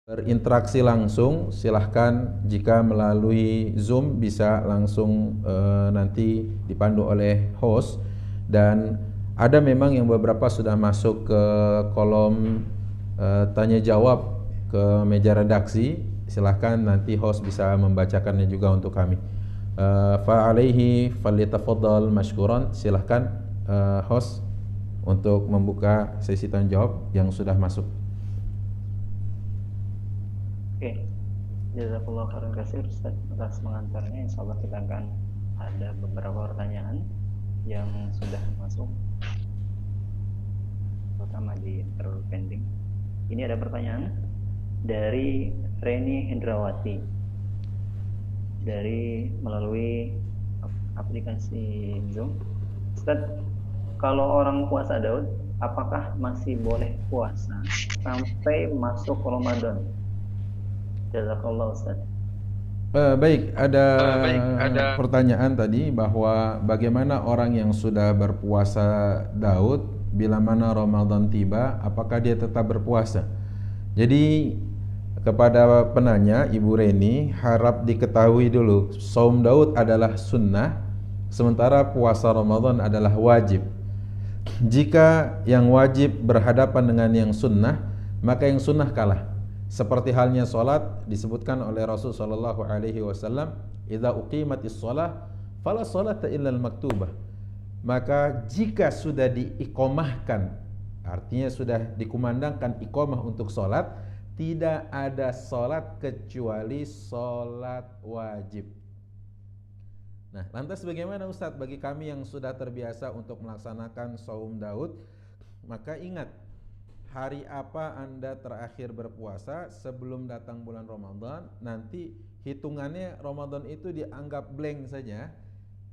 berinteraksi langsung, silahkan. Jika melalui Zoom bisa langsung nanti dipandu oleh host. Dan ada memang yang beberapa sudah masuk ke kolom tanya jawab ke meja redaksi. Silahkan nanti host bisa membacakannya juga untuk kami. Fa'alaihi falyatafaddal mashkuran. Silahkan host untuk membuka sesi tanya jawab yang sudah masuk. Oke, jazakallahu khairan katsir Ustaz atas mengantarnya. Insyaallah kita akan ada beberapa pertanyaan yang sudah masuk, terutama di error pending. Ini ada pertanyaan dari Reni Hendrawati dari melalui aplikasi Zoom. Ustaz, kalau orang puasa Daud, apakah masih boleh puasa sampai masuk Ramadan? Jazakallah Ustaz. Baik, ada pertanyaan tadi bahwa bagaimana orang yang sudah berpuasa Daud bila mana Ramadan tiba, apakah dia tetap berpuasa? Jadi kepada penanya Ibu Reni, harap diketahui dulu, saum Daud adalah sunnah, sementara puasa Ramadan adalah wajib. Jika yang wajib berhadapan dengan yang sunnah, maka yang sunnah kalah. Seperti halnya solat, disebutkan oleh Rasul sallallahu alaihi wasallam, "Idza uqimatis shalah fala sholata illa al-maktubah." Maka jika sudah diiqomahkan, artinya sudah dikumandangkan iqomah untuk solat, tidak ada solat kecuali solat wajib. Nah, lantas bagaimana Ustadz bagi kami yang sudah terbiasa untuk melaksanakan saum Daud? Maka ingat, hari apa Anda terakhir berpuasa sebelum datang bulan Ramadan, nanti hitungannya Ramadan itu dianggap blank saja.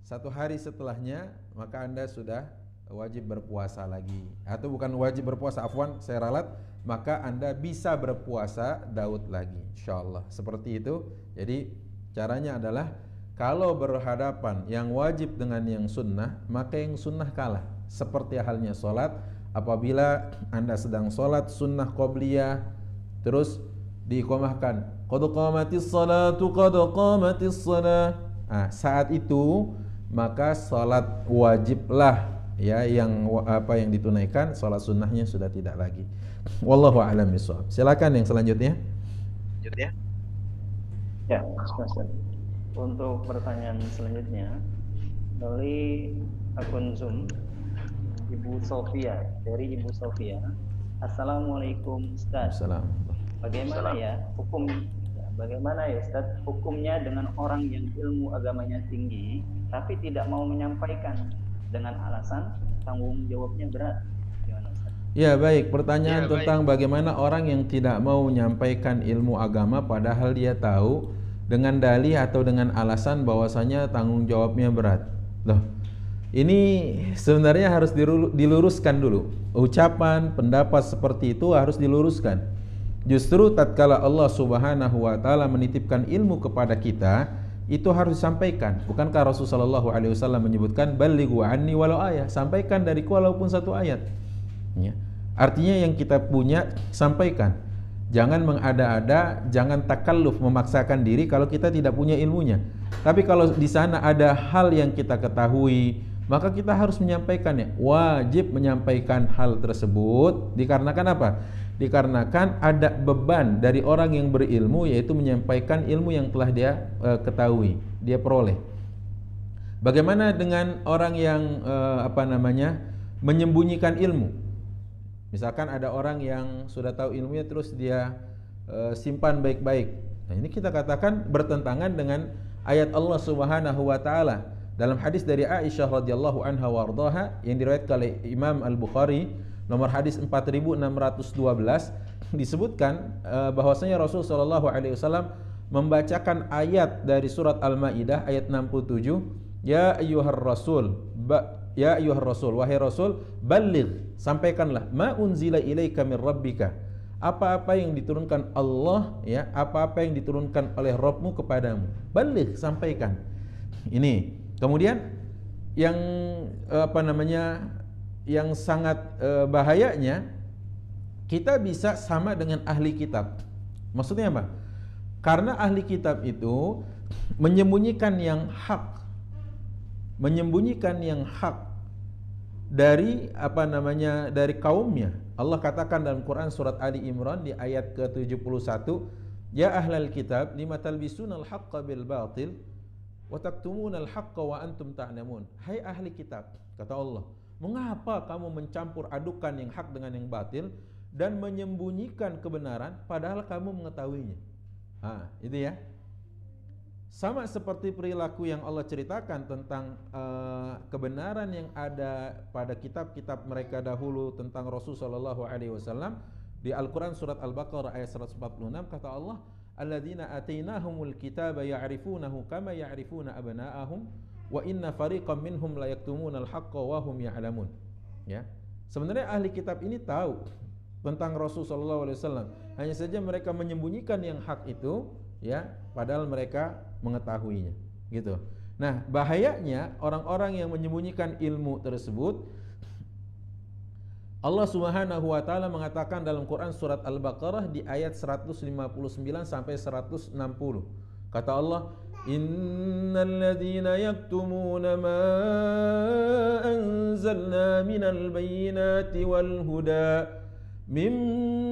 Satu hari setelahnya maka Anda sudah wajib berpuasa lagi. Atau bukan wajib berpuasa, afwan, saya ralat, maka Anda bisa berpuasa Daud lagi, insyaallah. Seperti itu. Jadi caranya adalah kalau berhadapan yang wajib dengan yang sunnah, maka yang sunnah kalah. Seperti halnya solat, apabila Anda sedang sholat sunnah qobliyah, terus diiqamahkan qad qamatis salatu qad qamatis salah, saat itu maka sholat wajiblah ya yang ditunaikan, sholat sunnahnya sudah tidak lagi. Wallahu a'lam bishawab. Silakan yang selanjutnya. Ya, Ustaz. Untuk pertanyaan selanjutnya dari akun Zoom Ibu Sofia, dari Ibu Sofia. Assalamualaikum Ustaz. Bagaimana ya Ustaz hukumnya dengan orang yang ilmu agamanya tinggi tapi tidak mau menyampaikan dengan alasan tanggung jawabnya berat? Gimana Ustaz? Ya, baik, pertanyaan tentang bagaimana orang yang tidak mau menyampaikan ilmu agama padahal dia tahu dengan dalih atau dengan alasan bahwasanya tanggung jawabnya berat. Loh, ini sebenarnya harus diluruskan dulu. Ucapan, pendapat seperti itu harus diluruskan. Justru tatkala Allah Subhanahu wa taala menitipkan ilmu kepada kita, itu harus disampaikan. Bukankah Rasulullah SAW menyebutkan balighu anni walau ayat, sampaikan dariku walaupun satu ayat. Ya. Artinya yang kita punya sampaikan. Jangan mengada-ada, jangan takalluf memaksakan diri kalau kita tidak punya ilmunya. Tapi kalau di sana ada hal yang kita ketahui, maka kita harus menyampaikannya. Wajib menyampaikan hal tersebut. Dikarenakan apa? Dikarenakan ada beban dari orang yang berilmu, yaitu menyampaikan ilmu yang telah dia ketahui, dia peroleh. Bagaimana dengan orang yang menyembunyikan ilmu? Misalkan ada orang yang sudah tahu ilmunya terus dia simpan baik-baik. Nah, ini kita katakan bertentangan dengan ayat Allah Subhanahu wa taala. Dalam hadis dari Aisyah radhiyallahu anha wardaha yang diriwayatkan oleh Imam Al-Bukhari nomor hadis 4612, disebutkan bahwasanya Rasul sallallahu alaihi wasallam membacakan ayat dari surat Al-Maidah ayat 67, ya ayyuhar rasul wahai Rasul, balligh, sampaikanlah ma unzila ilaika min rabbika, apa-apa yang diturunkan Allah, ya, apa-apa yang diturunkan oleh Rabbmu kepadamu. Balligh, sampaikan. Ini. Kemudian yang yang sangat bahayanya, kita bisa sama dengan ahli kitab. Maksudnya apa? Karena ahli kitab itu menyembunyikan yang hak, dari dari kaumnya. Allah katakan dalam Quran surat Ali Imran di ayat ke-71, ya ahlal kitab lima talbisunal haqqa bil batil wa taktumunal haqqa wa antum ta'lamun. Hai ahli kitab, kata Allah, mengapa kamu mencampur adukan yang hak dengan yang batil dan menyembunyikan kebenaran padahal kamu mengetahuinya. Itu ya. Sama seperti perilaku yang Allah ceritakan tentang kebenaran yang ada pada kitab-kitab mereka dahulu tentang Rasul sallallahu alaihi wasallam di Al-Qur'an surat Al-Baqarah ayat 146, kata Allah, alladzina atainahumul kitaba ya'rifunahu kama ya'rifuna abna'ahum wa inna fariqam minhum la yaktumunal haqqa wa hum ya'lamun. Ya. Sebenarnya ahli kitab ini tahu tentang Rasul sallallahu alaihi wasallam, hanya saja mereka menyembunyikan yang hak itu, ya, padahal mereka mengetahuinya, gitu. Nah, bahayanya orang-orang yang menyembunyikan ilmu tersebut, Allah Subhanahu wa taala mengatakan dalam Quran surat Al-Baqarah di ayat 159 sampai 160. Kata Allah, innal ladzina yaktumuna ma anzalna minal bayyinati wal huda min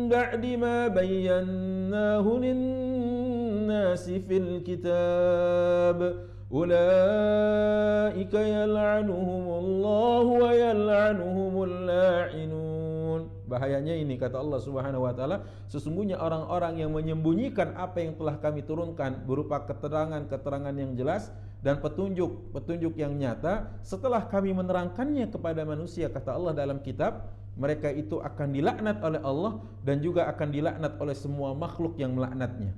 ba'di ma bayyanahu lin-nasi fil kitab ulaika yal'anuhumullahu wa yal'anuhumul la'inun. Bahayanya ini, kata Allah Subhanahu wa taala, sesungguhnya orang-orang yang menyembunyikan apa yang telah kami turunkan berupa keterangan-keterangan yang jelas dan petunjuk yang nyata setelah kami menerangkannya kepada manusia, kata Allah dalam kitab, mereka itu akan dilaknat oleh Allah dan juga akan dilaknat oleh semua makhluk yang melaknatnya.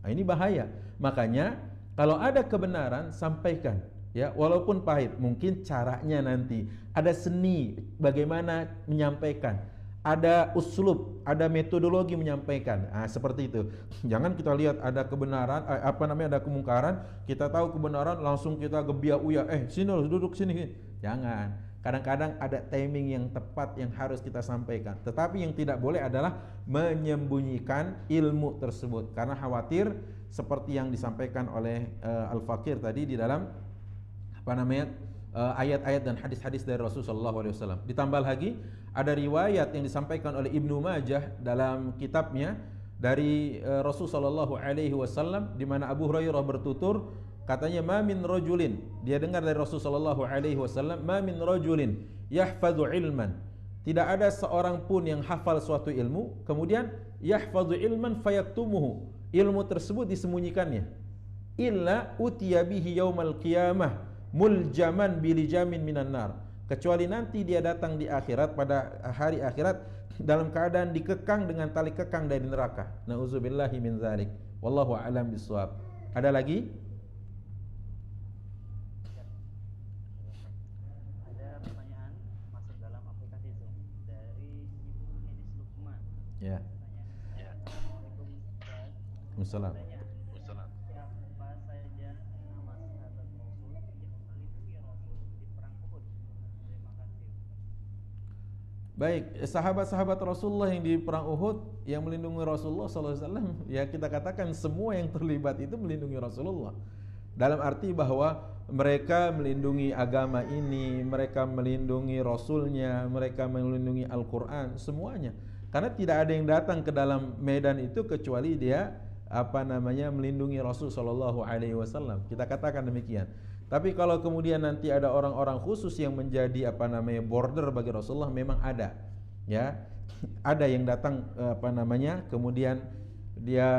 Nah, ini bahaya. Makanya kalau ada kebenaran sampaikan, ya, walaupun pahit. Mungkin caranya nanti ada seni bagaimana menyampaikan, ada uslub, ada metodologi menyampaikan. Seperti itu. Jangan kita lihat ada kebenaran, ada kemungkaran, kita tahu kebenaran langsung kita gebiak uya, sini duduk sini. Jangan. Kadang-kadang ada timing yang tepat yang harus kita sampaikan. Tetapi yang tidak boleh adalah menyembunyikan ilmu tersebut, karena khawatir seperti yang disampaikan oleh Al-Fakir tadi di dalam ayat-ayat dan hadis-hadis dari Rasulullah SAW. Ditambah lagi ada riwayat yang disampaikan oleh Ibnu Majah dalam kitabnya dari Rasulullah SAW, di mana Abu Hurairah bertutur, katanya, ma min rajulin, dia dengar dari Rasulullah SAW, ma min rajulin yahfadhu ilman, tidak ada seorang pun yang hafal suatu ilmu, kemudian yahfadhu ilman fayaktumuhu, ilmu tersebut disembunyikannya, illa utiya bihi yaumal qiyamah muljaman bilijamin minan nar, kecuali nanti dia datang di akhirat, pada hari akhirat, dalam keadaan dikekang dengan tali kekang dari neraka. Nauzubillahi min dzalik. Wallahu a'lam bishawab. Ada lagi? Ya. Assalamualaikum Ustaz. Wassalam. Siapa saja nama sahabat Rasul yang melindungi Rasul di perang Uhud? Terima kasih. Baik, sahabat-sahabat Rasulullah yang di perang Uhud yang melindungi Rasulullah SAW, ya kita katakan semua yang terlibat itu melindungi Rasulullah. Dalam arti bahwa mereka melindungi agama ini, mereka melindungi Rasulnya, mereka melindungi Al-Quran, semuanya. Karena tidak ada yang datang ke dalam medan itu kecuali dia melindungi Rasul Shallallahu Alaihi Wasallam. Kita katakan demikian. Tapi kalau kemudian nanti ada orang-orang khusus yang menjadi border bagi Rasulullah, memang ada, ya, ada yang datang kemudian dia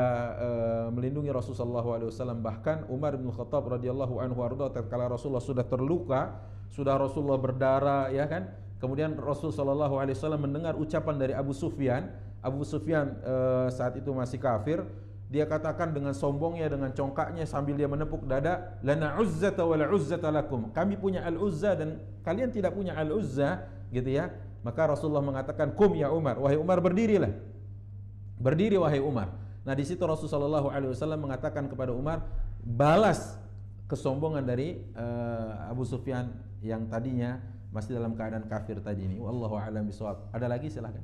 melindungi Rasul Shallallahu Alaihi Wasallam. Bahkan Umar bin Khattab radhiyallahu anhu tatkala Rasulullah sudah terluka, sudah Rasulullah berdarah, ya kan? Kemudian Rasul Shallallahu Alaihi Wasallam mendengar ucapan dari Abu Sufyan. Abu Sufyan saat itu masih kafir. Dia katakan dengan sombongnya, dengan congkaknya sambil dia menepuk dada, lana uzzata wa la uzzata lakum. Kami punya al-uzza dan kalian tidak punya al-uzza, gitu ya. Maka Rasulullah mengatakan, kum ya Umar, wahai Umar berdirilah. Berdiri wahai Umar. Nah, di situ Rasulullah Shallallahu Alaihi Wasallam mengatakan kepada Umar, balas kesombongan dari Abu Sufyan yang tadinya masih dalam keadaan kafir tadi ini. Wallahu a'lam bishawab. Ada lagi, silakan.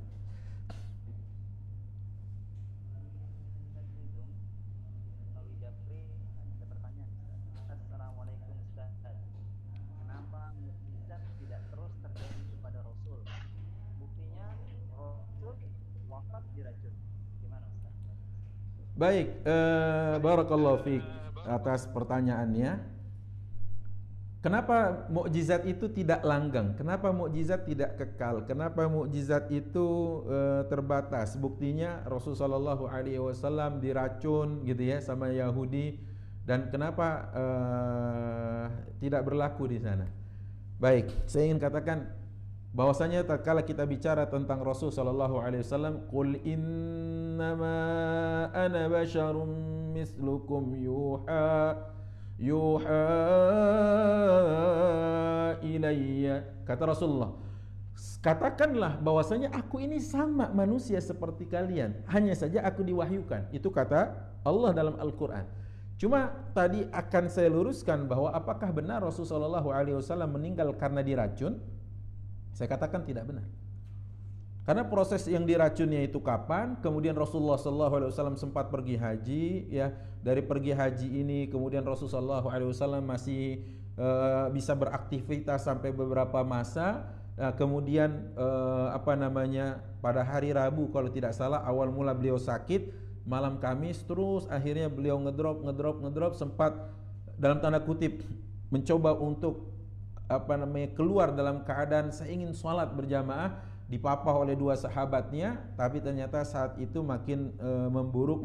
Baik, barakallahu fiik atas pertanyaannya. Kenapa mukjizat itu tidak langgeng? Kenapa mukjizat tidak kekal? Kenapa mukjizat itu terbatas? Buktinya Rasulullah SAW diracun gitu ya sama Yahudi, dan kenapa tidak berlaku di sana? Baik, saya ingin katakan bahwasanya tatkala kita bicara tentang Rasul sallallahu alaihi wasallam, qul innama ana basyarum mislukum yuha ilayya, kata Rasulullah, katakanlah bahwasanya aku ini sama manusia seperti kalian, hanya saja aku diwahyukan. Itu kata Allah dalam Al-Qur'an. Cuma tadi akan saya luruskan bahwa apakah benar Rasulullah sallallahu alaihi wasallam meninggal karena diracun? Saya katakan tidak benar. Karena proses yang diracunnya itu kapan? Kemudian Rasulullah SAW sempat pergi haji, ya. Dari pergi haji ini, kemudian Rasulullah SAW masih bisa beraktivitas sampai beberapa masa. Kemudian pada hari Rabu kalau tidak salah, awal mula beliau sakit, malam Kamis terus akhirnya beliau ngedrop, sempat dalam tanda kutip mencoba untuk keluar dalam keadaan saya ingin sholat berjamaah, dipapah oleh dua sahabatnya, tapi ternyata saat itu makin memburuk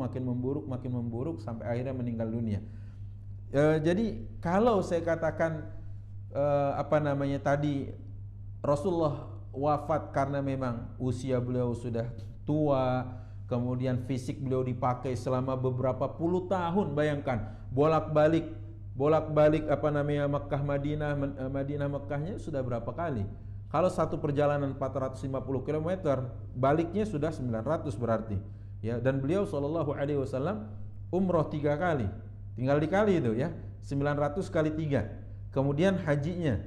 sampai akhirnya meninggal dunia. Jadi kalau saya katakan tadi Rasulullah wafat karena memang usia beliau sudah tua, kemudian fisik beliau dipakai selama beberapa puluh tahun, bayangkan bolak-balik Makkah Madinah Makkahnya sudah berapa kali? Kalau satu perjalanan 450 km, baliknya sudah 900 berarti. Ya, dan beliau sallallahu alaihi wasallam umroh 3 kali. Tinggal dikali itu ya, 900 kali 3. Kemudian hajinya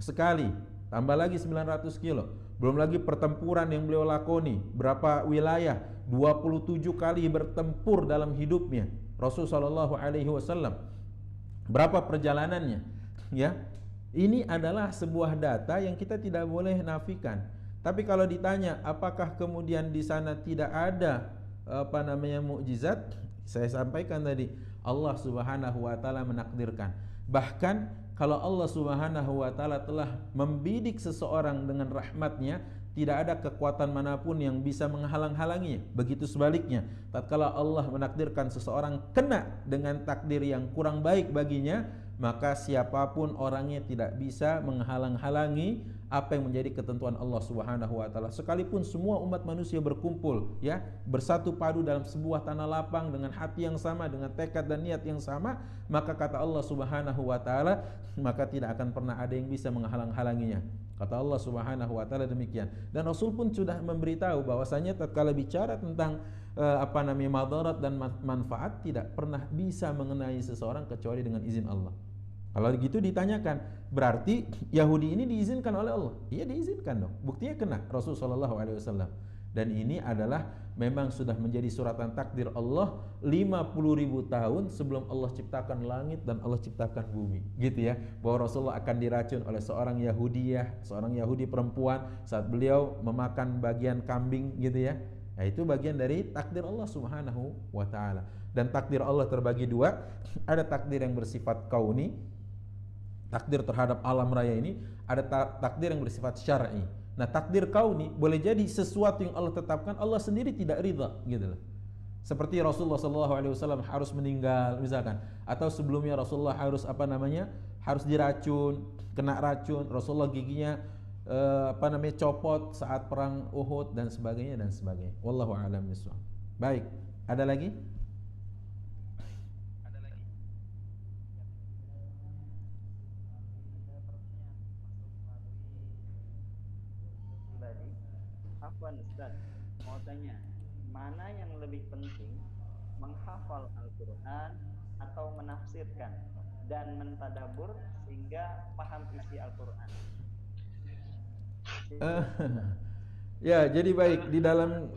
sekali, tambah lagi 900 kilo. Belum lagi pertempuran yang beliau lakoni, berapa wilayah, 27 kali bertempur dalam hidupnya Rasul sallallahu alaihi wasallam. Berapa perjalanannya? Ya, ini adalah sebuah data yang kita tidak boleh nafikan. Tapi kalau ditanya apakah kemudian di sana tidak ada mukjizat, saya sampaikan tadi Allah Subhanahu wa taala menakdirkan. Bahkan kalau Allah Subhanahu wa taala telah membidik seseorang dengan rahmatnya, tidak ada kekuatan manapun yang bisa menghalang-halanginya. Begitu sebaliknya, tatkala Allah menakdirkan seseorang kena dengan takdir yang kurang baik baginya, maka siapapun orangnya tidak bisa menghalang-halangi apa yang menjadi ketentuan Allah Subhanahu wa taala. Sekalipun semua umat manusia berkumpul ya, bersatu padu dalam sebuah tanah lapang dengan hati yang sama, dengan tekad dan niat yang sama, maka kata Allah Subhanahu wa taala, maka tidak akan pernah ada yang bisa menghalang-halanginya. Kata Allah Subhanahu wa taala demikian. Dan Rasul pun sudah memberitahu bahwasanya tatkala bicara tentang madarat dan manfaat, tidak pernah bisa mengenai seseorang kecuali dengan izin Allah. Kalau gitu ditanyakan, berarti Yahudi ini diizinkan oleh Allah? Iya, diizinkan dong. Buktinya kena Rasul sallallahu alaihi wasallam. Dan ini adalah memang sudah menjadi suratan takdir Allah 50.000 tahun sebelum Allah ciptakan langit dan Allah ciptakan bumi, gitu ya. Bahwa Rasulullah akan diracun oleh seorang Yahudiyah, seorang Yahudi perempuan saat beliau memakan bagian kambing, gitu ya. Nah, itu bagian dari takdir Allah Subhanahu wa taala. Dan takdir Allah terbagi dua, ada takdir yang bersifat kauni, takdir terhadap alam raya ini, ada takdir yang bersifat syar'i. Nah, takdir kauni boleh jadi sesuatu yang Allah tetapkan, Allah sendiri tidak ridha, gitu loh. Seperti Rasulullah SAW harus meninggal misalkan, atau sebelumnya Rasulullah harus harus diracun, kena racun, Rasulullah giginya copot saat perang Uhud dan sebagainya. Wallahu a'lam bishawab. Baik, ada lagi? Afwan Ustaz, mau tanya, mana yang lebih penting, menghafal Al-Quran atau menafsirkan dan mentadabur sehingga paham isi Al-Quran? Ya, jadi baik, di dalam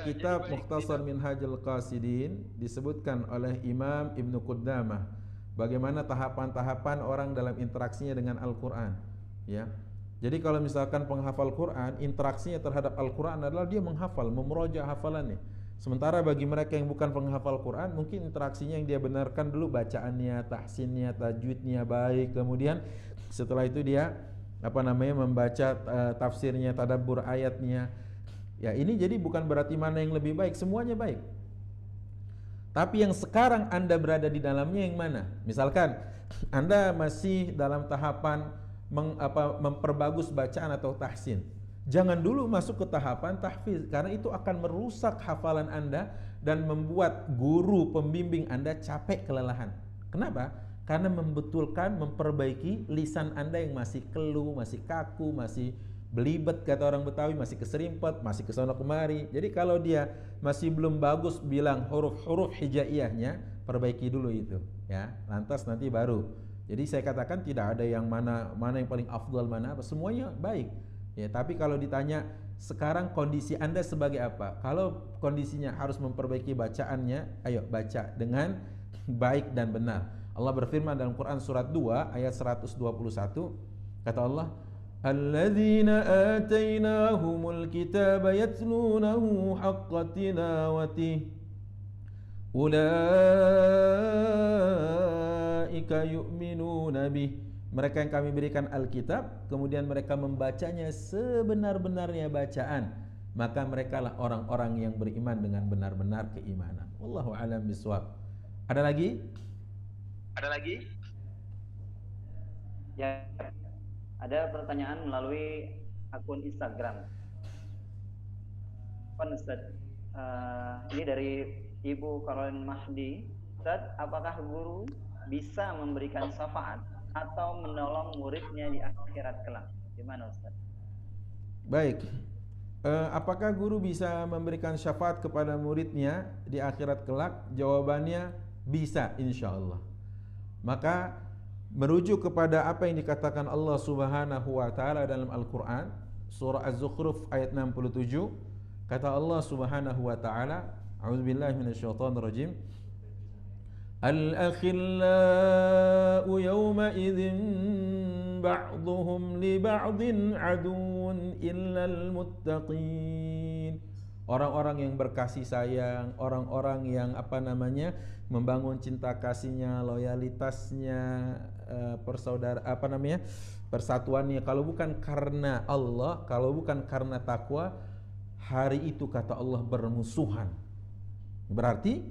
kitab Mukhtasar Minhajul Qasidin disebutkan oleh Imam Ibnu Qudamah bagaimana tahapan-tahapan orang dalam interaksinya dengan Al-Quran, ya. Jadi kalau misalkan penghafal Quran, interaksinya terhadap Al-Quran adalah dia menghafal, memurojaah hafalannya. Sementara bagi mereka yang bukan penghafal Quran, mungkin interaksinya yang dia benarkan dulu bacaannya, tahsinnya, tajwidnya baik, kemudian setelah itu dia membaca tafsirnya, tadabbur ayatnya. Ya, ini jadi bukan berarti mana yang lebih baik, semuanya baik. Tapi yang sekarang Anda berada di dalamnya yang mana? Misalkan Anda masih dalam tahapan memperbagus bacaan atau tahsin. Jangan dulu masuk ke tahapan tahfiz, karena itu akan merusak hafalan Anda dan membuat guru pembimbing Anda capek, kelelahan. Kenapa? Karena memperbaiki lisan Anda yang masih keluh, masih kaku, masih belibet kata orang Betawi, masih keserimpet, masih kesana kemari. Jadi kalau dia masih belum bagus bilang huruf-huruf hijaiyahnya, perbaiki dulu itu, ya. Lantas nanti baru. Jadi saya katakan tidak ada yang mana yang paling afdal, mana apa, semuanya baik. Ya, tapi kalau ditanya sekarang kondisi Anda sebagai apa? Kalau kondisinya harus memperbaiki bacaannya, ayo baca dengan baik dan benar. Allah berfirman dalam Quran surat 2 ayat 121, kata Allah, "Alladzina atainahumul kitaba yatlunahu haqqa tilawatihi ulaika yu'minuna bih." Mereka yang kami berikan Alkitab, kemudian mereka membacanya sebenar-benarnya bacaan, maka merekalah orang-orang yang beriman dengan benar-benar keimanan. Wallahu a'lam bishawab. Ada lagi? Ya, ada pertanyaan melalui akun Instagram. Ustaz, ini dari Ibu Caroline Mahdi. Ustaz, apakah guru bisa memberikan syafaat atau menolong muridnya di akhirat kelak? Gimana Ustaz? Baik, apakah guru bisa memberikan syafaat kepada muridnya di akhirat kelak? Jawabannya bisa, insya Allah. Maka merujuk kepada apa yang dikatakan Allah Subhanahu wa ta'ala dalam Al-Quran, surah Az-Zukhruf ayat 67, kata Allah Subhanahu wa ta'ala, a'udzubillahi minasyaitonirrajim, Al-akhillau yawma'idhin ba'duhum li ba'din aduun illal muttaqin. Orang-orang yang berkasih sayang, orang-orang yang membangun cinta kasihnya, loyalitasnya, persatuannya, kalau bukan karena Allah, kalau bukan karena takwa, hari itu kata Allah bermusuhan. Berarti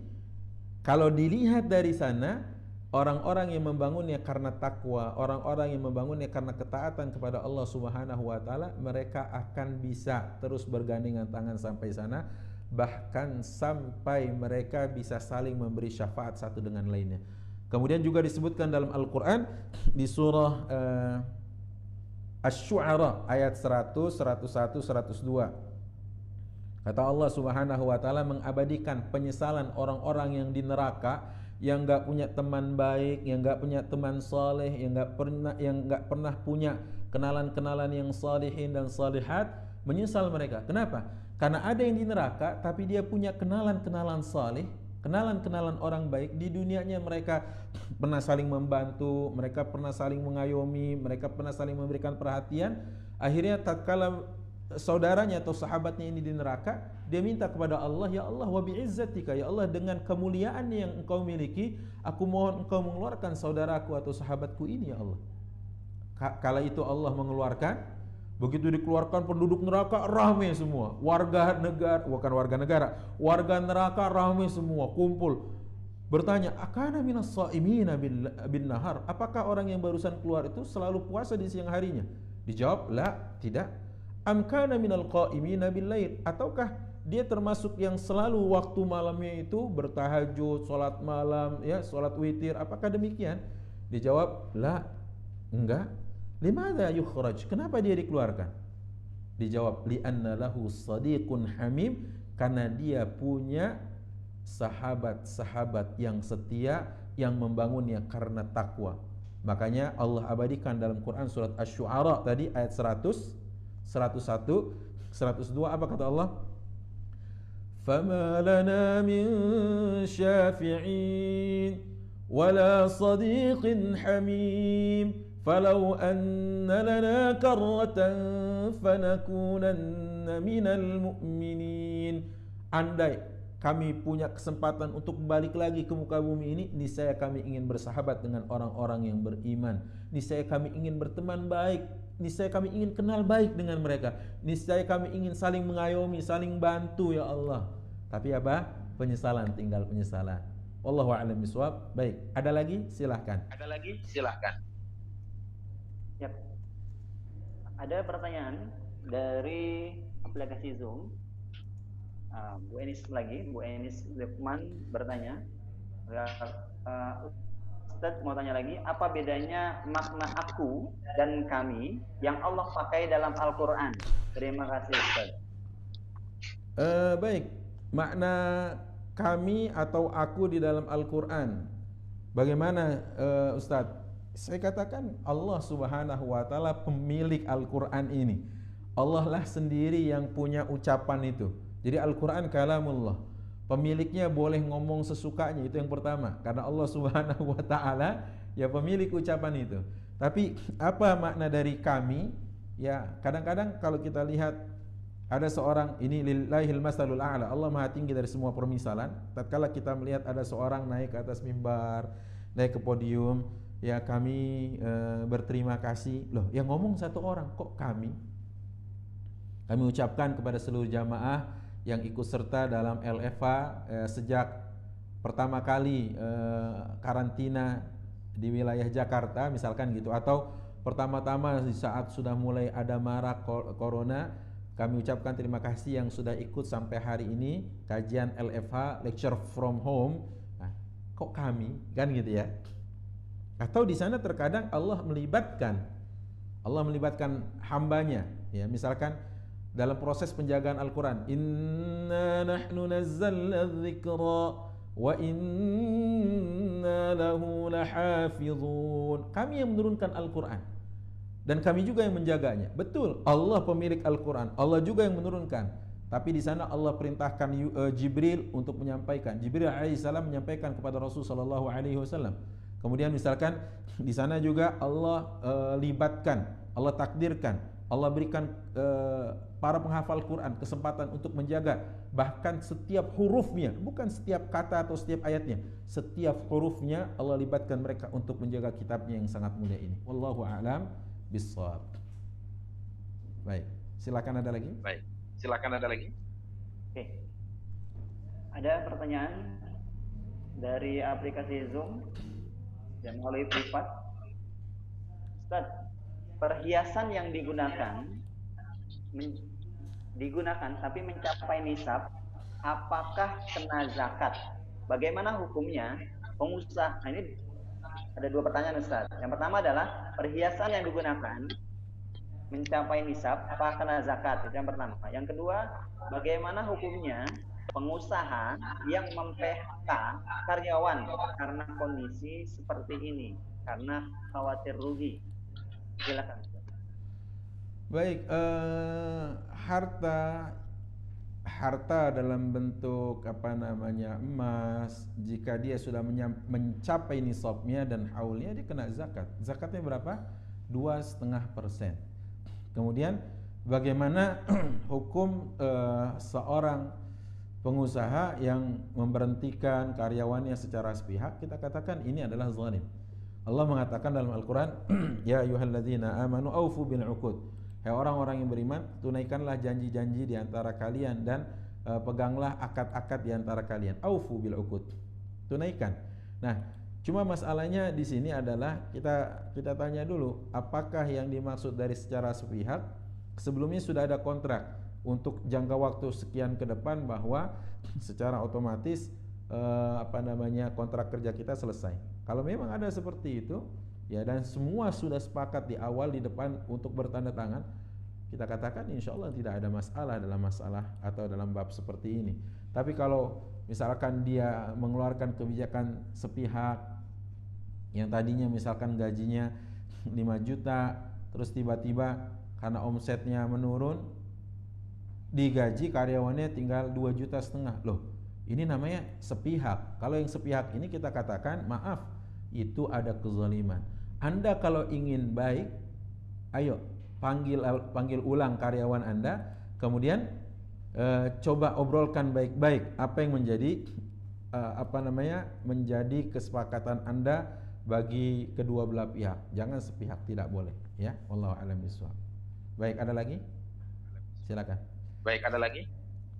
kalau dilihat dari sana, orang-orang yang membangunnya karena takwa, orang-orang yang membangunnya karena ketaatan kepada Allah Subhanahu wa ta'ala, mereka akan bisa terus bergandengan tangan sampai sana, bahkan sampai mereka bisa saling memberi syafaat satu dengan lainnya. Kemudian juga disebutkan dalam Al-Quran di surah Asy-Syu'ara ayat 100, 101, 102. Kata Allah Subhanahu wa ta'ala mengabadikan penyesalan orang-orang yang di neraka, yang enggak punya teman baik, yang enggak punya teman saleh, yang enggak pernah punya kenalan-kenalan yang salihin dan salihat, menyesal mereka. Kenapa? Karena ada yang di neraka tapi dia punya kenalan-kenalan saleh, kenalan-kenalan orang baik. Di dunianya mereka pernah saling membantu, mereka pernah saling mengayomi, mereka pernah saling memberikan perhatian. Akhirnya tatkala saudaranya atau sahabatnya ini di neraka, dia minta kepada Allah, ya Allah, wa bi'izzatika, ya Allah, dengan kemuliaan yang engkau miliki, aku mohon engkau mengeluarkan saudaraku atau sahabatku ini, ya Allah. Kala itu Allah mengeluarkan, begitu dikeluarkan penduduk neraka ramai semua, warga neraka ramai semua, kumpul bertanya, akana minas shaimina bin nahar, apakah orang yang barusan keluar itu selalu puasa di siang harinya? Dijawab, la, tidak. Am kana minal qaimina bil lail, ataukah dia termasuk yang selalu waktu malamnya itu bertahajud, salat malam, ya, salat witir, apakah demikian? Dijawab, la, enggak. Limadza yukhraj, kenapa dia dikeluarkan? Dijawab, li anna lahu sadiqun hamim, karena dia punya sahabat-sahabat yang setia yang membangunnya karena takwa. Makanya Allah abadikan dalam Quran surat Asy-Syu'ara tadi ayat 100, 101, 102, apa kata Allah? Fama lana min syafi'in wala sadiqin hamim falau anna lana karratan fanakunanna minal mu'minin. Andai kami punya kesempatan untuk balik lagi ke muka bumi ini, niscaya kami ingin bersahabat dengan orang-orang yang beriman. Niscaya kami ingin berteman baik. Niscaya kami ingin kenal baik dengan mereka. Niscaya kami ingin saling mengayomi, saling bantu ya Allah. Tapi apa? Penyesalan, tinggal penyesalan. Wallahu a'lam bishawab. Baik, ada lagi? Silahkan. Yap. Ada pertanyaan dari aplikasi Zoom. Bu Enis Lukman bertanya, Ustaz mau tanya lagi, apa bedanya makna aku dan kami yang Allah pakai dalam Al-Quran? Terima kasih Ustaz. Baik, makna kami atau aku di dalam Al-Quran, bagaimana Ustaz? Saya katakan Allah Subhanahu wa Ta'ala pemilik Al-Quran ini. Allah lah sendiri yang punya ucapan itu. Jadi Al-Quran kalamullah. Pemiliknya boleh ngomong sesukanya, itu yang pertama. Karena Allah Subhanahu wa Ta'ala ya pemilik ucapan itu. Tapi apa makna dari kami? Ya kadang-kadang kalau kita lihat ada seorang, ini lillahil masalul a'la, Allah maha tinggi dari semua permisalan. Tatkala kita melihat ada seorang naik ke atas mimbar, naik ke podium, ya kami berterima kasih. Loh, yang ngomong satu orang, kok kami? Kami ucapkan kepada seluruh jamaah yang ikut serta dalam LFA sejak pertama kali karantina di wilayah Jakarta misalkan gitu, atau pertama-tama di saat sudah mulai ada marak corona, kami ucapkan terima kasih yang sudah ikut sampai hari ini kajian LFH, lecture from home. Nah, kok kami? Kan gitu ya. Atau di sana terkadang Allah melibatkan hambanya, ya misalkan dalam proses penjagaan Al-Quran, inna nahnu nazzalna dzikra wa inna lahu lahafizun. Kami yang menurunkan Al-Quran dan kami juga yang menjaganya. Betul, Allah pemilik Al-Quran, Allah juga yang menurunkan. Tapi di sana Allah perintahkan Jibril untuk menyampaikan. Jibril alaihissalam menyampaikan kepada Rasul sallallahu alaihi wasallam. Kemudian misalkan di sana juga Allah libatkan, Allah takdirkan, Allah berikan para penghafal Quran kesempatan untuk menjaga bahkan setiap hurufnya, bukan setiap kata atau setiap ayatnya, setiap hurufnya Allah libatkan mereka untuk menjaga kitabnya yang sangat mulia ini. Wallahu a'lam bishawab. Baik, silakan ada lagi? Oke. Ada pertanyaan dari aplikasi Zoom yang melalui privat. Ustaz, perhiasan yang digunakan tapi mencapai nisab, apakah kena zakat? Bagaimana hukumnya pengusaha? Nah, ini ada dua pertanyaan Ustaz. Yang pertama adalah perhiasan yang digunakan mencapai nisab, apakah kena zakat? Itu yang pertama. Yang kedua, bagaimana hukumnya pengusaha yang mem-PHK karyawan karena kondisi seperti ini, karena khawatir rugi? Silakan. Baik, harta dalam bentuk emas, jika dia sudah mencapai nisabnya dan haulnya, dia kena zakat. Zakatnya berapa? 2,5%. Kemudian bagaimana hukum seorang pengusaha yang memberhentikan karyawannya secara sepihak? Kita katakan ini adalah zalim. Allah mengatakan dalam Al-Quran, ya ayyuhalladzina amanu aufu bil uqud. Hai orang-orang yang beriman, tunaikanlah janji-janji di antara kalian dan peganglah akad-akad di antara kalian. Aufu bil uqud. Tunaikan. Nah, cuma masalahnya di sini adalah kita tanya dulu, apakah yang dimaksud dari secara sepihak? Sebelumnya sudah ada kontrak untuk jangka waktu sekian ke depan bahwa secara otomatis kontrak kerja kita selesai. Kalau memang ada seperti itu, ya, dan semua sudah sepakat di awal di depan untuk bertanda tangan, kita katakan insya Allah tidak ada masalah dalam masalah atau dalam bab seperti ini. Tapi kalau misalkan dia mengeluarkan kebijakan sepihak yang tadinya misalkan gajinya 5 juta, terus tiba-tiba karena omsetnya menurun, digaji karyawannya tinggal 2,5 juta. Loh, ini namanya sepihak. Kalau yang sepihak ini kita katakan, maaf, itu ada kezaliman. Anda kalau ingin baik, ayo panggil ulang karyawan Anda, kemudian coba obrolkan baik-baik apa yang menjadi menjadi kesepakatan Anda bagi kedua belah pihak. Jangan sepihak, tidak boleh, ya. Wallahu a'lam bishawab. Baik, ada lagi? Silakan. Baik, ada lagi?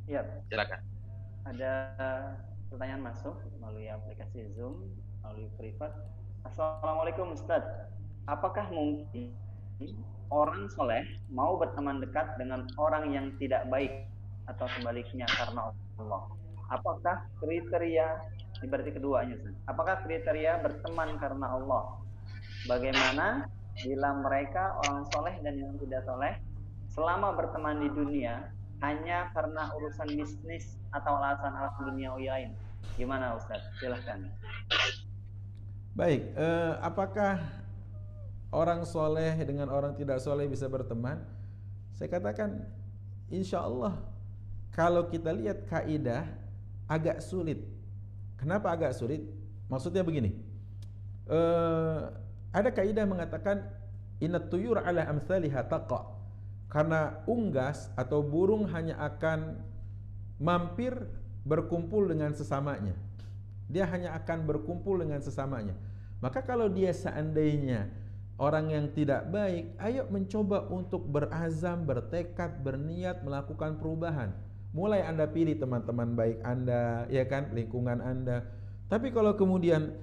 Iya, silakan. Ada pertanyaan masuk melalui aplikasi Zoom, melalui privat. Assalamualaikum Ustaz. Apakah mungkin orang soleh mau berteman dekat dengan orang yang tidak baik atau sebaliknya karena Allah? Apakah kriteria, ini berarti keduanya, Ustaz. Apakah kriteria berteman karena Allah? Bagaimana bila mereka orang soleh dan yang tidak soleh selama berteman di dunia hanya karena urusan bisnis atau alasan-alasan duniawi lain? Gimana Ustaz? Silahkan. Baik, apakah orang soleh dengan orang tidak soleh bisa berteman? Saya katakan insya Allah. Kalau kita lihat kaidah agak sulit. Kenapa agak sulit? Maksudnya begini, ada kaidah mengatakan inat tuyur ala amthaliha taqa. Karena unggas atau burung hanya akan mampir berkumpul dengan sesamanya. Dia hanya akan berkumpul dengan sesamanya. Maka kalau dia seandainya orang yang tidak baik, ayo mencoba untuk berazam, bertekad, berniat melakukan perubahan. Mulai Anda pilih teman-teman baik Anda, ya kan, lingkungan Anda. Tapi kalau kemudian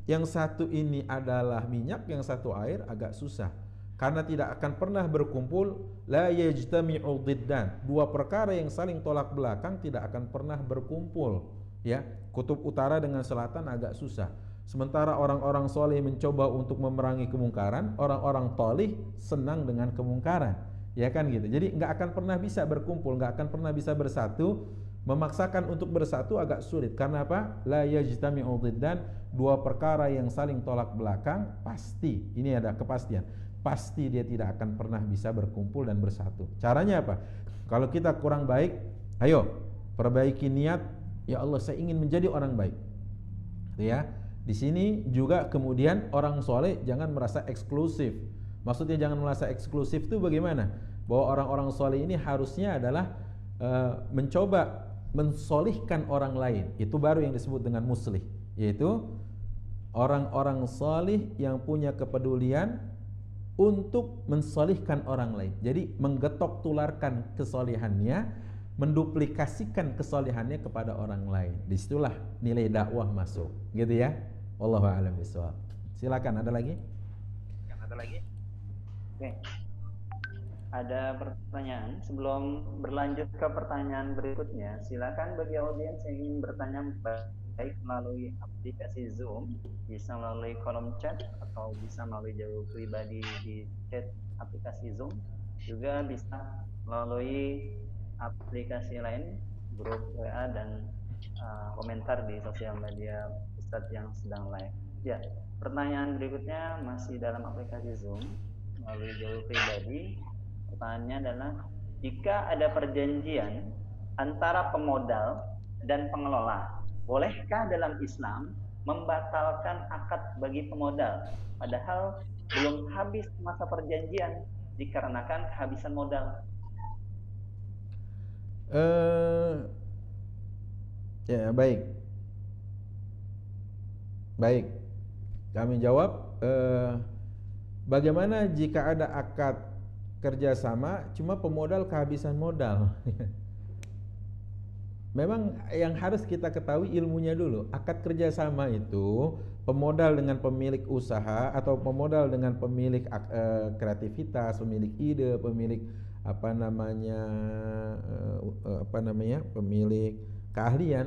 yang satu ini adalah minyak, yang satu air, agak susah. Karena tidak akan pernah berkumpul, la yajtami'u diddan. Dua perkara yang saling tolak belakang tidak akan pernah berkumpul. Ya, kutub utara dengan selatan agak susah. Sementara orang-orang soleh mencoba untuk memerangi kemungkaran, orang-orang tolih senang dengan kemungkaran. Ya kan gitu. Jadi nggak akan pernah bisa berkumpul, nggak akan pernah bisa bersatu. Memaksakan untuk bersatu agak sulit. Karena apa? La yajtami'u diddan. Dua perkara yang saling tolak belakang pasti. Ini ada kepastian. Pasti dia tidak akan pernah bisa berkumpul dan bersatu. Caranya apa? Kalau kita kurang baik, ayo perbaiki niat. Ya Allah, saya ingin menjadi orang baik. Ya. Di sini juga kemudian orang soleh jangan merasa eksklusif. Maksudnya jangan merasa eksklusif itu bagaimana? Bahwa orang-orang soleh ini harusnya adalah mencoba mensolihkan orang lain. Itu baru yang disebut dengan muslih. Yaitu orang-orang soleh yang punya kepedulian untuk mensolihkan orang lain. Jadi menggetok tularkan kesolihannya, menduplikasikan kesolihannya kepada orang lain. Disitulah nilai dakwah masuk, gitu ya. Wallahu a'lam bishawab. Silakan, ada lagi? Ada lagi? Oke. Ada pertanyaan. Sebelum berlanjut ke pertanyaan berikutnya, silakan bagi audiens yang ingin bertanya baik melalui aplikasi Zoom, bisa melalui kolom chat atau bisa melalui jalur pribadi di chat aplikasi Zoom, juga bisa melalui aplikasi lain, grup WA dan komentar di sosial media Ustadz yang sedang live. Ya, pertanyaan berikutnya masih dalam aplikasi Zoom melalui jalur pribadi. Pertanyaannya adalah, jika ada perjanjian antara pemodal dan pengelola, bolehkah dalam Islam membatalkan akad bagi pemodal padahal belum habis masa perjanjian dikarenakan kehabisan modal? Ya, baik. Baik. Kami jawab, bagaimana jika ada akad kerjasama cuma pemodal kehabisan modal? Memang yang harus kita ketahui ilmunya dulu. Akad kerjasama itu pemodal dengan pemilik usaha atau pemodal dengan pemilik kreativitas, pemilik ide, pemilik pemilik keahlian,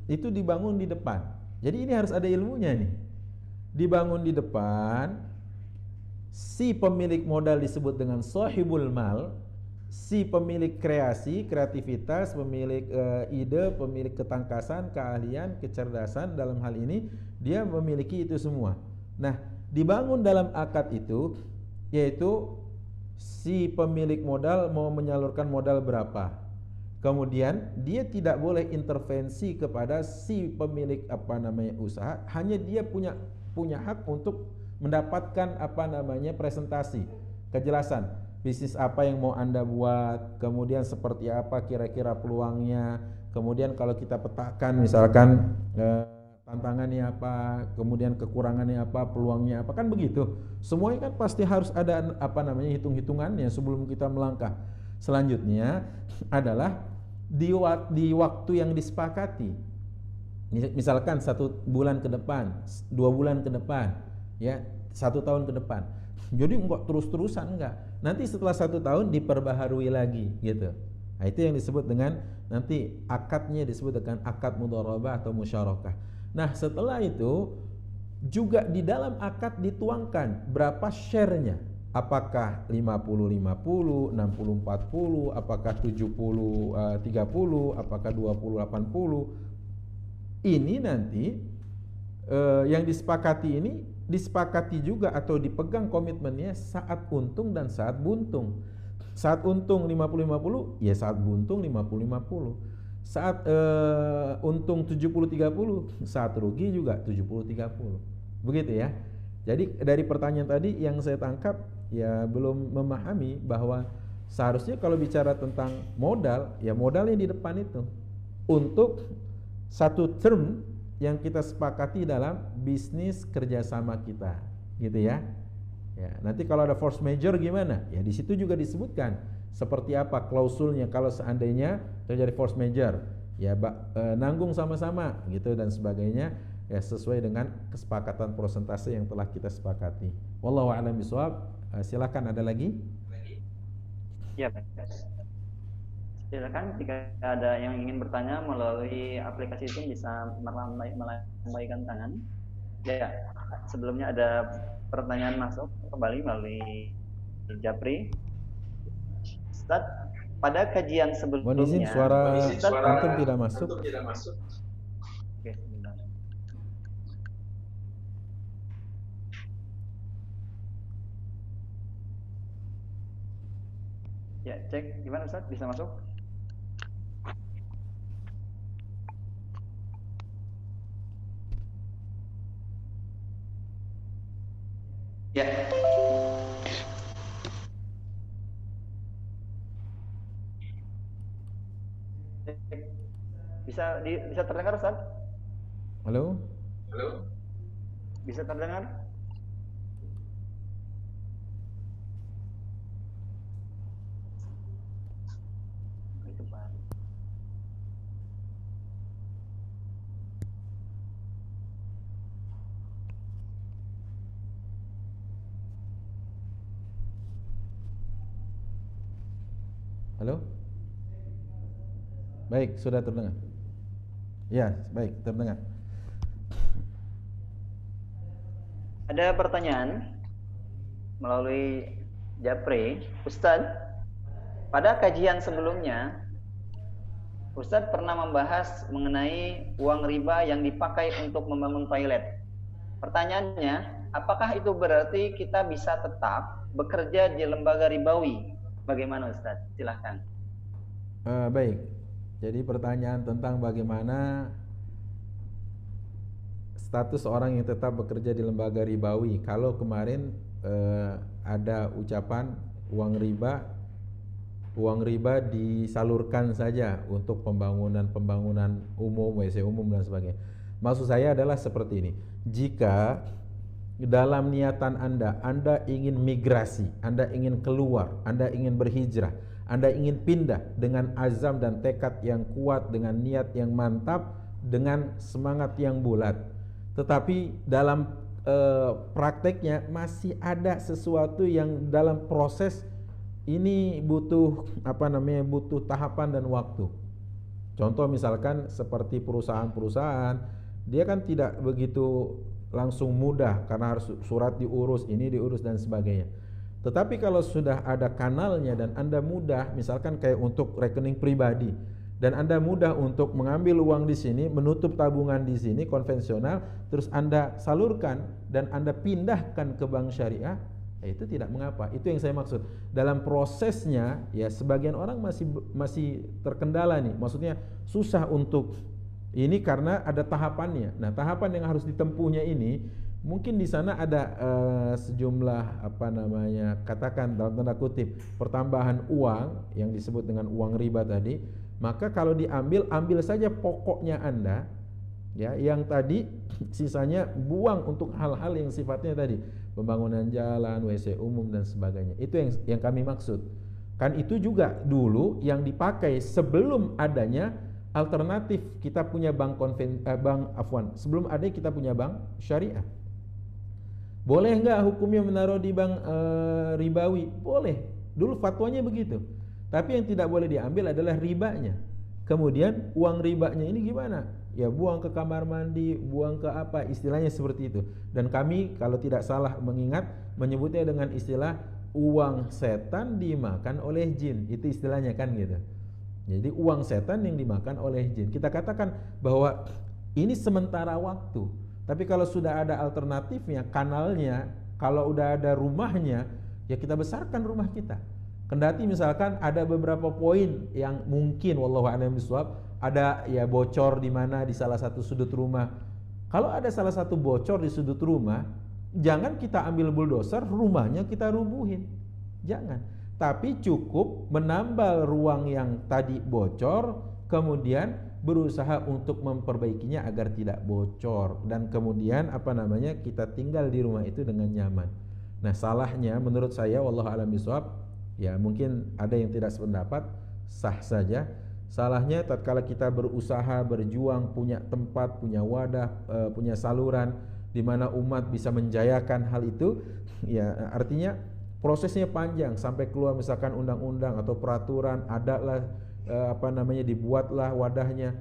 itu dibangun di depan. Jadi ini harus ada ilmunya nih. Dibangun di depan. Si pemilik modal disebut dengan sahibul mal, si pemilik kreativitas, pemilik ide, pemilik ketangkasan, keahlian, kecerdasan dalam hal ini, dia memiliki itu semua. Nah, dibangun dalam akad itu, yaitu si pemilik modal mau menyalurkan modal berapa. Kemudian dia tidak boleh intervensi kepada si pemilik usaha, hanya dia punya hak untuk mendapatkan presentasi, kejelasan. bisnis apa yang mau Anda buat, kemudian seperti apa kira-kira peluangnya, kemudian kalau kita petakan misalkan tantangannya apa, kemudian kekurangannya apa, peluangnya apa, kan begitu. Semuanya kan pasti harus ada apa namanya hitung-hitungannya sebelum kita melangkah. Selanjutnya adalah di waktu yang disepakati. Misalkan 1 bulan ke depan, 2 bulan ke depan, ya 1 tahun ke depan. Jadi enggak terus-terusan, enggak. Nanti setelah 1 tahun diperbaharui lagi, gitu. Nah, itu yang disebut dengan nanti akadnya disebut dengan akad mudharabah atau musyarakah. Nah, setelah itu juga di dalam akad dituangkan berapa share-nya. Apakah 50-50, 60-40, apakah 70-30, apakah 20-80. Ini nanti yang disepakati ini disepakati juga atau dipegang komitmennya saat untung dan saat buntung. Saat untung 50-50, ya saat buntung 50-50. Saat untung 70-30, saat rugi juga 70-30. Begitu ya. Jadi dari pertanyaan tadi yang saya tangkap ya belum memahami bahwa seharusnya kalau bicara tentang modal, ya modalnya di depan itu untuk satu term yang kita sepakati dalam bisnis kerjasama kita, gitu ya. Ya, nanti kalau ada force major gimana? Ya di situ juga disebutkan seperti apa klausulnya kalau seandainya terjadi force major, ya nanggung sama-sama gitu dan sebagainya, ya sesuai dengan kesepakatan persentase yang telah kita sepakati. Wallahu a'lam bishawab. Silakan ada lagi? Ya, silakan jika ada yang ingin bertanya melalui aplikasi Zoom bisa melambaikan tangan. Ya, sebelumnya ada pertanyaan masuk kembali melalui Japri. Ustaz, pada kajian sebelumnya. Mohon izin suara antum tidak masuk. Oke, sebentar. Ya, cek gimana Ustaz? Bisa masuk? Ya. Bisa terdengar, Ustaz? Halo? Bisa terdengar? Halo? Baik, sudah terdengar. Ya, baik, terdengar. Ada pertanyaan melalui Japri. Ustadz, pada kajian sebelumnya Ustadz pernah membahas mengenai uang riba yang dipakai untuk membangun toilet. Pertanyaannya, apakah itu berarti kita bisa tetap bekerja di lembaga ribawi? Bagaimana Ustadz? Silahkan. Baik, jadi pertanyaan tentang bagaimana status orang yang tetap bekerja di lembaga ribawi. Kalau kemarin ada ucapan uang riba disalurkan saja untuk pembangunan umum, WC umum dan sebagainya. Maksud saya adalah seperti ini. Jika dalam niatan Anda ingin migrasi, Anda ingin keluar, Anda ingin berhijrah, Anda ingin pindah dengan azam dan tekad yang kuat, dengan niat yang mantap, dengan semangat yang bulat. Tetapi dalam prakteknya masih ada sesuatu yang dalam proses ini butuh butuh tahapan dan waktu. Contoh misalkan seperti perusahaan-perusahaan, dia kan tidak begitu langsung mudah karena harus surat diurus, ini diurus dan sebagainya. Tetapi kalau sudah ada kanalnya dan Anda mudah, misalkan kayak untuk rekening pribadi, dan Anda mudah untuk mengambil uang di sini, menutup tabungan di sini konvensional, terus Anda salurkan dan Anda pindahkan ke bank syariah, ya itu tidak mengapa. Itu yang saya maksud. Dalam prosesnya ya sebagian orang masih terkendala nih. Maksudnya susah untuk ini karena ada tahapannya. Nah, tahapan yang harus ditempuhnya ini mungkin di sana ada sejumlah apa namanya, katakan dalam tanda kutip pertambahan uang yang disebut dengan uang riba tadi, maka kalau diambil, ambil saja pokoknya Anda, ya, yang tadi sisanya buang untuk hal-hal yang sifatnya tadi pembangunan jalan, WC umum dan sebagainya. Itu yang kami maksud. Kan itu juga dulu yang dipakai sebelum adanya alternatif kita punya sebelum ada kita punya bank syariah. Boleh enggak hukumnya menaruh di bank ribawi? Boleh. Dulu fatwanya begitu. Tapi yang tidak boleh diambil adalah ribanya. Kemudian uang ribanya ini gimana? Ya buang ke kamar mandi, buang ke apa, istilahnya seperti itu. Dan kami kalau tidak salah mengingat menyebutnya dengan istilah uang setan dimakan oleh jin. Itu istilahnya kan gitu. Jadi uang setan yang dimakan oleh jin. Kita katakan bahwa ini sementara waktu. Tapi kalau sudah ada alternatifnya, kanalnya, kalau udah ada rumahnya, ya kita besarkan rumah kita. Kendati misalkan ada beberapa poin yang mungkin wallahu a'lam bishawab, ada ya bocor di mana di salah satu sudut rumah. Kalau ada salah satu bocor di sudut rumah, jangan kita ambil bulldozer, rumahnya kita rubuhin. Jangan. Tapi cukup menambal ruang yang tadi bocor, kemudian berusaha untuk memperbaikinya agar tidak bocor, dan kemudian apa namanya, kita tinggal di rumah itu dengan nyaman. Nah, salahnya menurut saya wallahu a'lam bishawab, ya mungkin ada yang tidak sependapat, sah saja. Salahnya tatkala kita berusaha, berjuang, punya tempat, punya wadah, punya saluran di mana umat bisa menjayakan hal itu, ya artinya prosesnya panjang sampai keluar misalkan undang-undang atau peraturan, adalah apa namanya, dibuatlah wadahnya.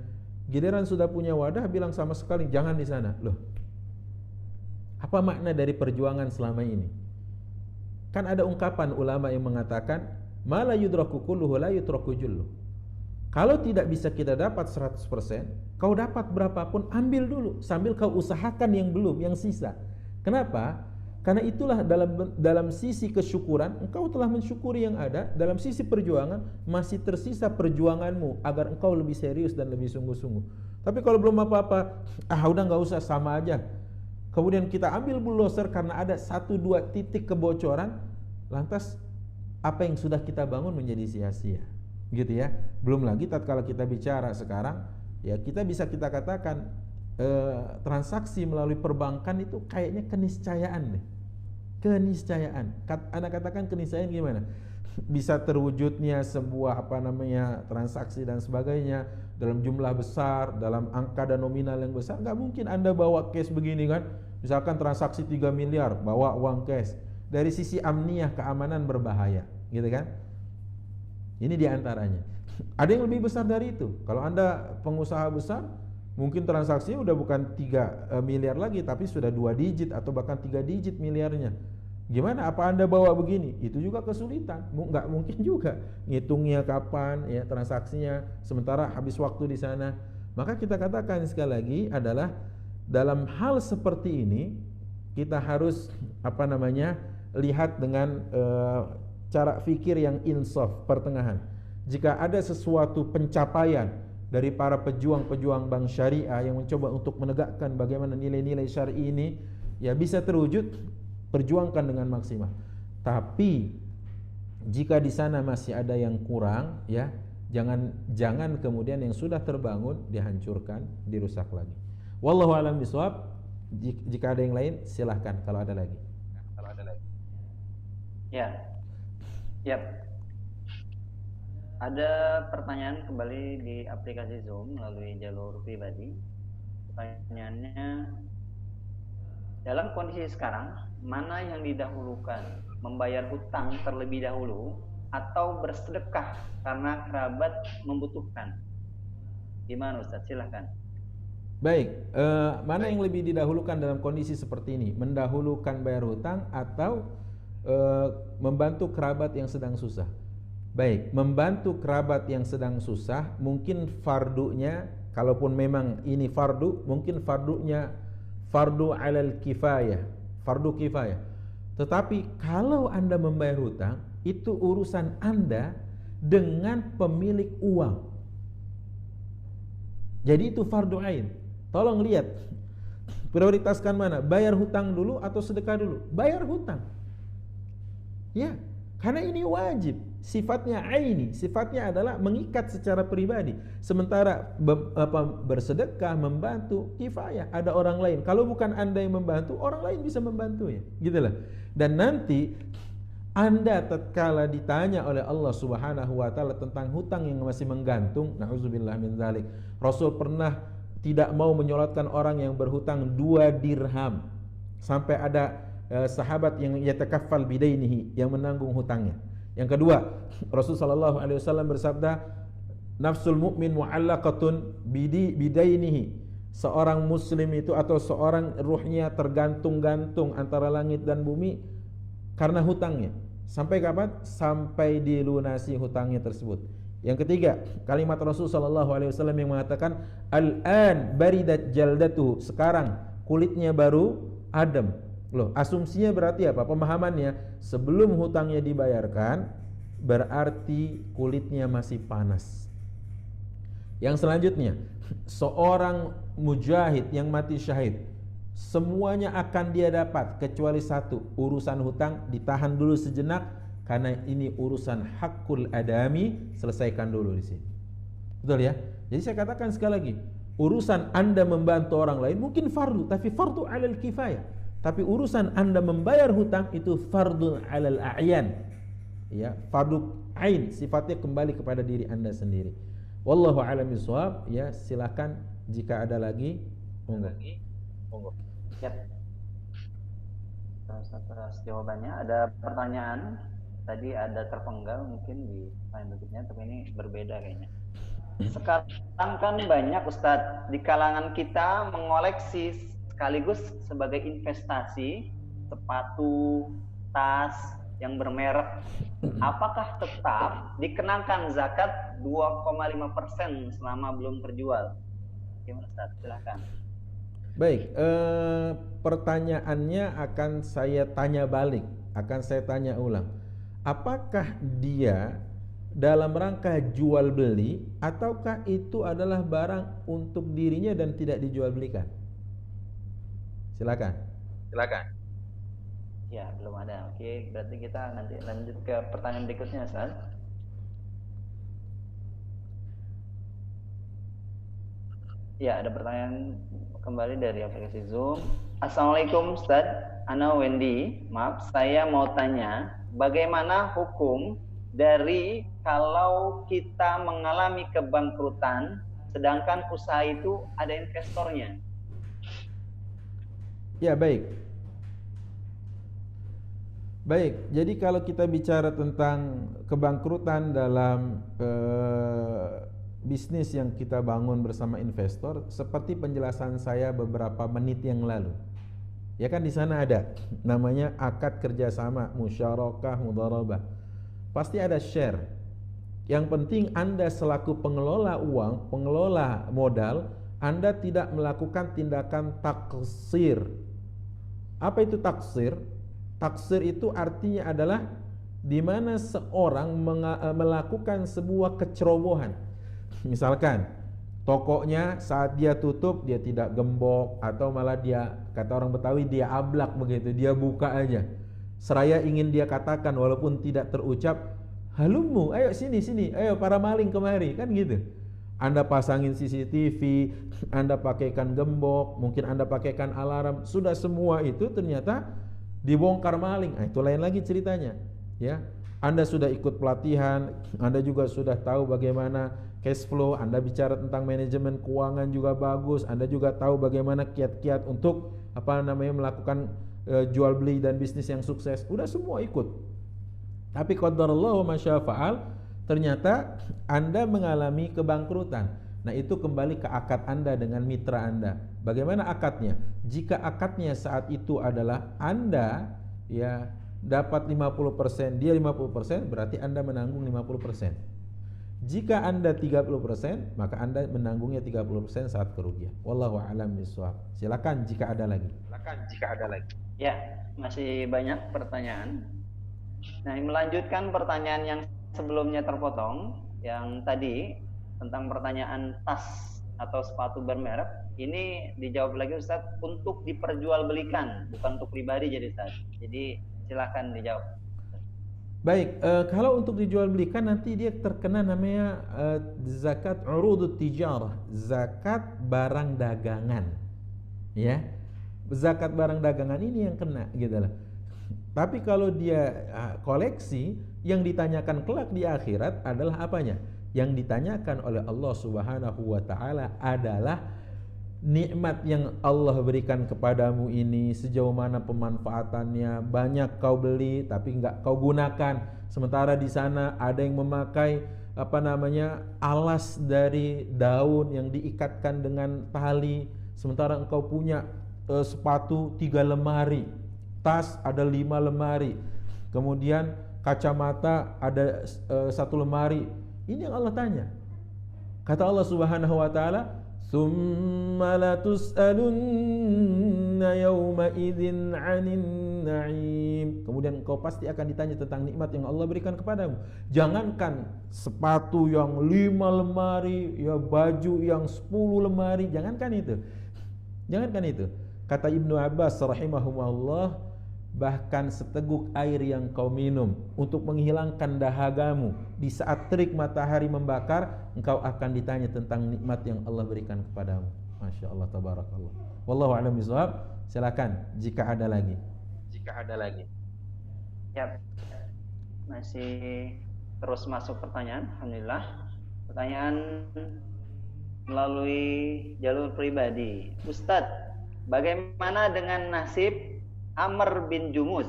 Giliran sudah punya wadah bilang sama sekali jangan di sana. Loh, apa makna dari perjuangan selama ini? Kan ada ungkapan ulama yang mengatakan ma la yudraku kulluhu la yutraku jullu. Kalau tidak bisa kita dapat 100%, kau dapat berapapun ambil dulu sambil kau usahakan yang belum, yang sisa. Kenapa? Karena itulah dalam sisi kesyukuran engkau telah mensyukuri yang ada, dalam sisi perjuangan masih tersisa perjuanganmu agar engkau lebih serius dan lebih sungguh-sungguh. Tapi kalau belum apa-apa, udah nggak usah, sama aja. Kemudian kita ambil bulldozer karena ada 1-2 titik kebocoran, lantas apa yang sudah kita bangun menjadi sia-sia, gitu ya. Belum lagi tatkala kita bicara sekarang, ya kita bisa kita katakan transaksi melalui perbankan itu kayaknya keniscayaan deh. Keniscayaan. Anda katakan keniscayaan gimana? Bisa terwujudnya sebuah apa namanya transaksi dan sebagainya dalam jumlah besar, dalam angka dan nominal yang besar. Nggak mungkin Anda bawa cash begini kan. Misalkan transaksi 3 miliar bawa uang cash. Dari sisi amniah, keamanan berbahaya, gitu kan? Ini diantaranya. Ada yang lebih besar dari itu. Kalau Anda pengusaha besar, mungkin transaksinya udah bukan 3 miliar lagi, tapi sudah 2 digit atau bahkan 3 digit miliarnya. Gimana? Apa Anda bawa begini? Itu juga kesulitan. Nggak mungkin juga ngitungnya kapan, ya transaksinya, sementara habis waktu di sana. Maka kita katakan sekali lagi adalah dalam hal seperti ini kita harus apa namanya, lihat dengan cara fikir yang insaf, pertengahan. Jika ada sesuatu pencapaian dari para pejuang-pejuang bank syariah yang mencoba untuk menegakkan bagaimana nilai-nilai syar'i ini ya bisa terwujud, perjuangkan dengan maksimal. Tapi jika di sana masih ada yang kurang, ya jangan kemudian yang sudah terbangun dihancurkan, dirusak lagi. Wallahu a'lam bishawab. Jika ada yang lain silahkan kalau ada lagi. Ya. Yap. Ada pertanyaan kembali di aplikasi Zoom melalui jalur pribadi. Pertanyaannya, dalam kondisi sekarang, mana yang didahulukan? Membayar hutang terlebih dahulu atau bersedekah karena kerabat membutuhkan? Gimana Ustaz? Silahkan. Baik, mana yang lebih didahulukan dalam kondisi seperti ini? Mendahulukan bayar hutang atau membantu kerabat yang sedang susah? Baik, membantu kerabat yang sedang susah mungkin fardunya, kalaupun memang ini fardu, mungkin fardunya fardu alal kifayah, fardu kifayah. Tetapi kalau Anda membayar hutang, itu urusan Anda dengan pemilik uang. Jadi itu fardu ain. Tolong lihat, Prioritaskan mana? Bayar hutang dulu atau sedekah dulu? Bayar hutang. Ya, karena ini wajib. Sifatnya aini, sifatnya adalah mengikat secara pribadi. Sementara bersedekah, membantu, kifayah. Ada orang lain. Kalau bukan Anda yang membantu, orang lain bisa membantunya. Gitulah. Dan nanti Anda tatkala ditanya oleh Allah Subhanahu wa taala tentang hutang yang masih menggantung, na'udzubillah min dzalik. Rasul pernah tidak mau menyolatkan orang yang berhutang 2 dirham. Sampai ada sahabat yang yatakaffal bidainihi, yang menanggung hutangnya. Yang kedua, Rasulullah sallallahu alaihi wasallam bersabda, nafsul mu'min mu'allaqatun bidainihi. Seorang muslim itu atau seorang ruhnya tergantung-gantung antara langit dan bumi karena hutangnya. Sampai kapan? Sampai dilunasi hutangnya tersebut. Yang ketiga, kalimat Rasul sallallahu alaihi wasallam yang mengatakan al-an baridat jaldatu, sekarang kulitnya baru adem. Loh, asumsinya berarti apa? Pemahamannya, sebelum hutangnya dibayarkan berarti kulitnya masih panas. Yang selanjutnya, seorang mujahid yang mati syahid, semuanya akan dia dapat kecuali satu, urusan hutang ditahan dulu sejenak. Karena ini urusan hakul adami, selesaikan dulu di sini. Betul ya? Jadi saya katakan sekali lagi, urusan Anda membantu orang lain mungkin fardu, tapi fardu 'alal kifayah. Tapi urusan Anda membayar hutang itu fardu 'alal a'yan. Ya, fardu ain, sifatnya kembali kepada diri Anda sendiri. Wallahu a'lam bishawab. Ya, silakan jika ada lagi. Monggo. Siap. Atas jawabannya, ada pertanyaan. Tadi ada terpenggal mungkin di slide berikutnya, tapi ini berbeda kayaknya. Sekarang kan banyak Ustadz di kalangan kita mengoleksi sekaligus sebagai investasi sepatu, tas yang bermerek. Apakah tetap dikenakan zakat 2,5% selama belum terjual? Gimana Ustadz? Silahkan. Baik, pertanyaannya akan saya tanya balik, akan saya tanya ulang. Apakah dia dalam rangka jual beli ataukah itu adalah barang untuk dirinya dan tidak dijual belikan? Silakan. Ya, belum ada. Oke, berarti kita nanti lanjut ke pertanyaan berikutnya, Ustaz. Ya, ada pertanyaan kembali dari aplikasi Zoom. Assalamualaikum Ustaz, Ana Wendy. Maaf, saya mau tanya, bagaimana hukum dari kalau kita mengalami kebangkrutan sedangkan usaha itu ada investornya? Ya, baik. Jadi kalau kita bicara tentang kebangkrutan dalam bisnis yang kita bangun bersama investor, seperti penjelasan saya beberapa menit yang lalu. Ya kan di sana ada namanya akad kerjasama, musyarakah, mudharabah. Pasti ada share. Yang penting Anda selaku pengelola uang, pengelola modal, Anda tidak melakukan tindakan taksir. Apa itu taksir? Taksir itu artinya adalah di mana seorang melakukan sebuah kecerobohan. Misalkan tokonya saat dia tutup dia tidak gembok, atau malah dia, kata orang Betawi, dia ablak begitu, dia buka aja. Seraya ingin dia katakan walaupun tidak terucap, halumu, ayo sini, ayo para maling kemari, kan gitu. Anda pasangin CCTV, Anda pakaikan gembok, mungkin Anda pakaikan alarm, sudah semua itu ternyata dibongkar maling. Itu lain lagi ceritanya, ya. Anda sudah ikut pelatihan, Anda juga sudah tahu bagaimana cash flow, Anda bicara tentang manajemen keuangan juga bagus, Anda juga tahu bagaimana kiat-kiat untuk melakukan jual beli dan bisnis yang sukses. Udah semua ikut. Tapi qadarullah wa masya fa'al, ternyata Anda mengalami kebangkrutan. Nah, itu kembali ke akad Anda dengan mitra Anda. Bagaimana akadnya? Jika akadnya saat itu adalah Anda ya dapat 50%, dia 50%, berarti Anda menanggung 50%. Jika Anda 30%, maka Anda menanggungnya 30% saat kerugian. Wallahu a'lam bishawab. Silakan jika ada lagi. Ya, masih banyak pertanyaan. Nah, melanjutkan pertanyaan yang sebelumnya terpotong, yang tadi tentang pertanyaan tas atau sepatu bermerek, ini dijawab lagi Ustaz, untuk diperjualbelikan, bukan untuk pribadi jadi Ustaz. Jadi silakan dijawab. Baik, kalau untuk dijual belikan nanti dia terkena namanya zakat urudut tijarah, zakat barang dagangan. Ya. Zakat barang dagangan ini yang kena gitu loh. Tapi kalau dia koleksi, yang ditanyakan kelak di akhirat adalah apanya? Yang ditanyakan oleh Allah Subhanahu wa taala adalah nikmat yang Allah berikan kepadamu ini sejauh mana pemanfaatannya. Banyak kau beli tapi enggak kau gunakan, sementara di sana ada yang memakai alas dari daun yang diikatkan dengan tali, sementara engkau punya sepatu 3 lemari, tas ada 5 lemari, kemudian kacamata ada 1 lemari. Ini yang Allah tanya. Kata Allah Subhanahu wa taala, "Tsumma latus'alunna yawma idzin 'anin na'im." Kemudian engkau pasti akan ditanya tentang nikmat yang Allah berikan kepadamu. Jangankan sepatu yang 5 lemari, ya baju yang 10 lemari, jangankan itu. Jangankan itu. Kata Ibnu Abbas rahimahumullah, bahkan seteguk air yang kau minum untuk menghilangkan dahagamu di saat terik matahari membakar, engkau akan ditanya tentang nikmat yang Allah berikan kepadamu. Masya Allah, tabarakallah. Wallahu a'lam bishawab. Silakan jika ada lagi. Ya, masih terus masuk pertanyaan. Alhamdulillah. Pertanyaan melalui jalur pribadi. Ustadz, bagaimana dengan nasib Amr bin Jumus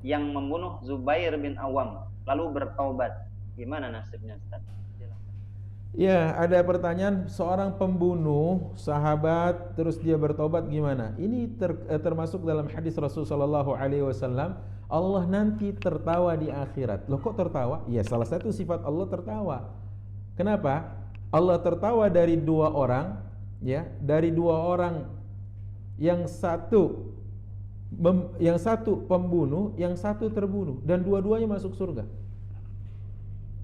yang membunuh Zubair bin Awam lalu bertaubat? Gimana nasibnya, Ustaz? Ya, ada pertanyaan, seorang pembunuh sahabat terus dia bertobat gimana? Ini termasuk dalam hadis Rasulullah SAW. Allah nanti tertawa di akhirat. Loh, kok tertawa? Ya, salah satu sifat Allah tertawa. Kenapa? Allah tertawa dari 2 orang, ya, dari 2 orang, yang satu pembunuh, yang satu terbunuh, dan dua-duanya masuk surga.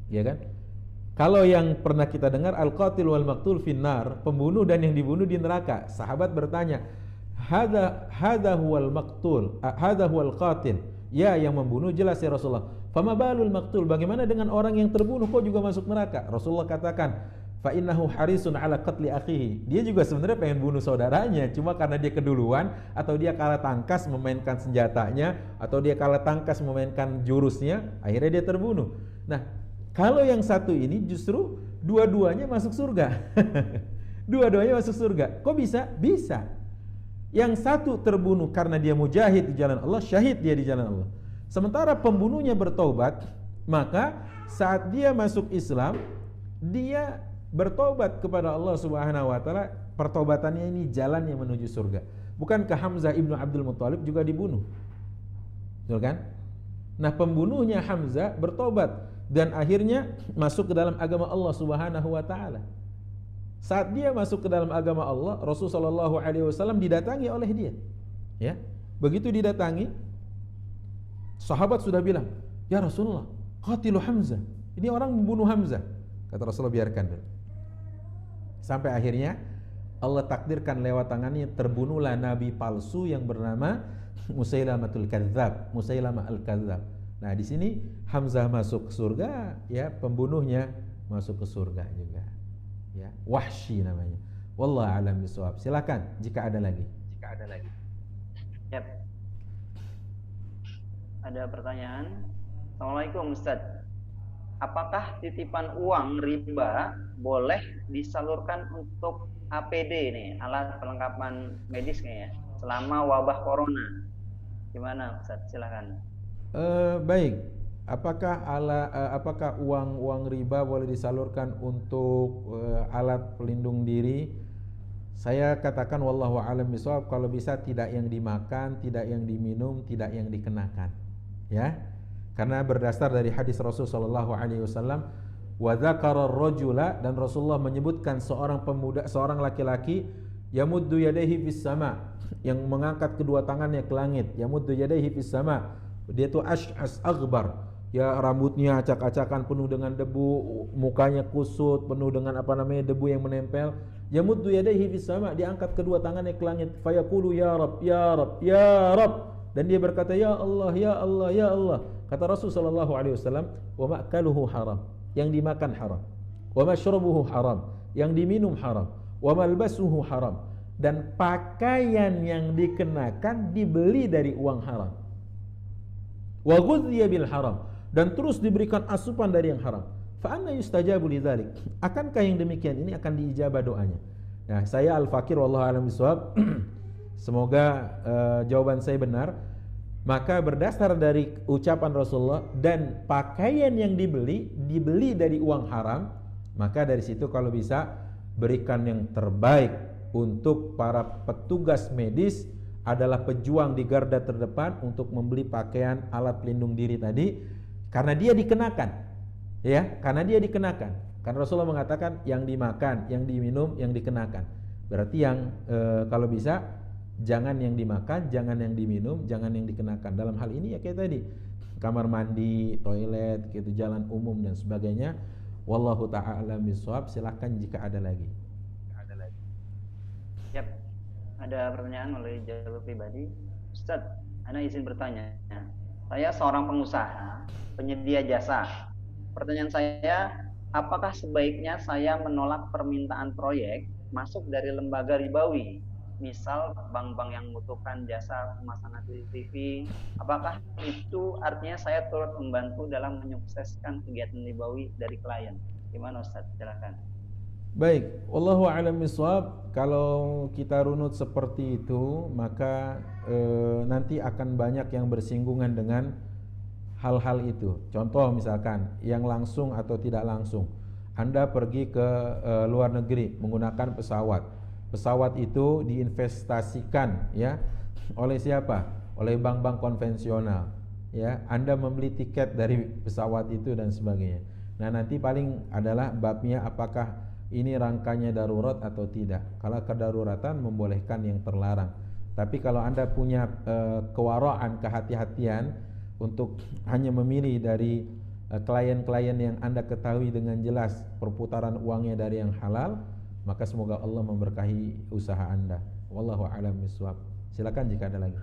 Ya kan? Kalau yang pernah kita dengar al-qatil wal maqtul finnar, pembunuh dan yang dibunuh di neraka. Sahabat bertanya, "Hadza huwal maqtul, hadza huwal qatil." Ya, yang membunuh jelas ya Rasulullah. "Fama balul maqtul?" Bagaimana dengan orang yang terbunuh kok juga masuk neraka? Rasulullah katakan, "Fa innahu harisun ala qatli akhihi." Dia juga sebenarnya pengen bunuh saudaranya, cuma karena dia keduluan atau dia kalah tangkas memainkan senjatanya atau dia kalah tangkas memainkan jurusnya, akhirnya dia terbunuh. Nah, kalau yang satu ini justru dua-duanya masuk surga. Dua-duanya masuk surga. Kok bisa? Bisa. Yang satu terbunuh karena dia mujahid di jalan Allah, syahid dia di jalan Allah. Sementara pembunuhnya bertobat, maka saat dia masuk Islam, dia bertobat kepada Allah Subhanahu wa taala. Pertobatannya ini jalan yang menuju surga. Bukankah Hamzah ibnu Abdul Muthalib juga dibunuh? Betul kan? Nah, pembunuhnya Hamzah bertobat dan akhirnya masuk ke dalam agama Allah Subhanahu wa taala. Saat dia masuk ke dalam agama Allah, Rasulullah SAW didatangi oleh dia. Ya, begitu didatangi, sahabat sudah bilang, "Ya Rasulullah, qatilu Hamzah." Ini orang membunuh Hamzah. Kata Rasulullah, biarkan dulu. Sampai akhirnya Allah takdirkan lewat tangannya terbunuhlah nabi palsu yang bernama Musailamatul Kadzdzab, Musailamah al-Kadzdzab. Nah, di sini Hamzah masuk ke surga, ya, pembunuhnya masuk ke surga juga. Ya, Wahsy namanya. Wallahu a'lam bishawab. Silakan jika ada lagi. Yap. Ada pertanyaan. Assalamualaikum Ustaz. Apakah titipan uang riba boleh disalurkan untuk APD nih, alat perlengkapan medis kayaknya, selama wabah corona? Gimana Ustaz? Silakan. Baik. Apakah uang riba boleh disalurkan untuk alat pelindung diri? Saya katakan wallahu a'lam bishawab, kalau bisa tidak yang dimakan, tidak yang diminum, tidak yang dikenakan. Ya. Karena berdasar dari hadis Rasulullah SAW, wa dzakara ar-rajula, dan Rasulullah menyebutkan seorang pemuda, seorang laki-laki, yamuddu yadayhi fis sama, yang mengangkat kedua tangannya ke langit, yamuddu yadayhi fis sama. Dia itu ash'as aghbar, ya rambutnya acak-acakan penuh dengan debu, mukanya kusut penuh dengan debu yang menempel. Yamuddu yadayhi fis sama, dia angkat kedua tangannya ke langit, fayaqulu ya rab ya rab ya rab, dan dia berkata ya Allah ya Allah ya Allah. Kata Rasul sallallahu alaihi wasallam, wa ma'kaluhu haram, yang dimakan haram, wa mashrabuhu haram, yang diminum haram, wa malbasuhu haram, dan pakaian yang dikenakan dibeli dari uang haram, wa ghudhiya bil haram, dan terus diberikan asupan dari yang haram. Fa anna yustajabu lidzalik, akankah yang demikian ini akan diijabah doanya? Nah, saya Al-Fakir wallahu a'lam bishawab. Semoga jawaban saya benar. Maka berdasar dari ucapan Rasulullah dan pakaian yang dibeli dari uang haram, maka dari situ kalau bisa berikan yang terbaik untuk para petugas medis, adalah pejuang di garda terdepan untuk membeli pakaian alat pelindung diri tadi, karena dia dikenakan. Ya, karena dia dikenakan. Karena Rasulullah mengatakan yang dimakan, yang diminum, yang dikenakan. Berarti yang kalau bisa jangan yang dimakan, jangan yang diminum, jangan yang dikenakan. Dalam hal ini ya kayak tadi, kamar mandi, toilet, gitu, jalan umum dan sebagainya. Wallahu ta'ala bishawab. Silahkan jika ada lagi. Yap. Ada pertanyaan melalui jalur pribadi. Ustaz, Ana izin bertanya. Saya seorang pengusaha, penyedia jasa. Pertanyaan saya, apakah sebaiknya saya menolak permintaan proyek masuk dari lembaga ribawi? Misal bank-bank yang membutuhkan jasa pemasangan CCTV, apakah itu artinya saya turut membantu dalam menyukseskan kegiatan ribawi dari klien? Gimana Ustaz? Silakan. Baik, wallahu a'lam bishawab. Kalau kita runut seperti itu, maka nanti akan banyak yang bersinggungan dengan hal-hal itu. Contoh misalkan yang langsung atau tidak langsung, Anda pergi ke luar negeri menggunakan pesawat. Pesawat itu diinvestasikan ya oleh siapa? Oleh bank-bank konvensional. Ya, Anda membeli tiket dari pesawat itu dan sebagainya. Nah, nanti paling adalah babnya apakah ini rangkanya darurat atau tidak. Kalau kedaruratan membolehkan yang terlarang. Tapi kalau Anda punya kewaraan, kehati-hatian untuk hanya memilih dari klien-klien yang Anda ketahui dengan jelas perputaran uangnya dari yang halal, maka semoga Allah memberkahi usaha Anda. Wallahu a'lam bishawab. Silakan jika ada lagi.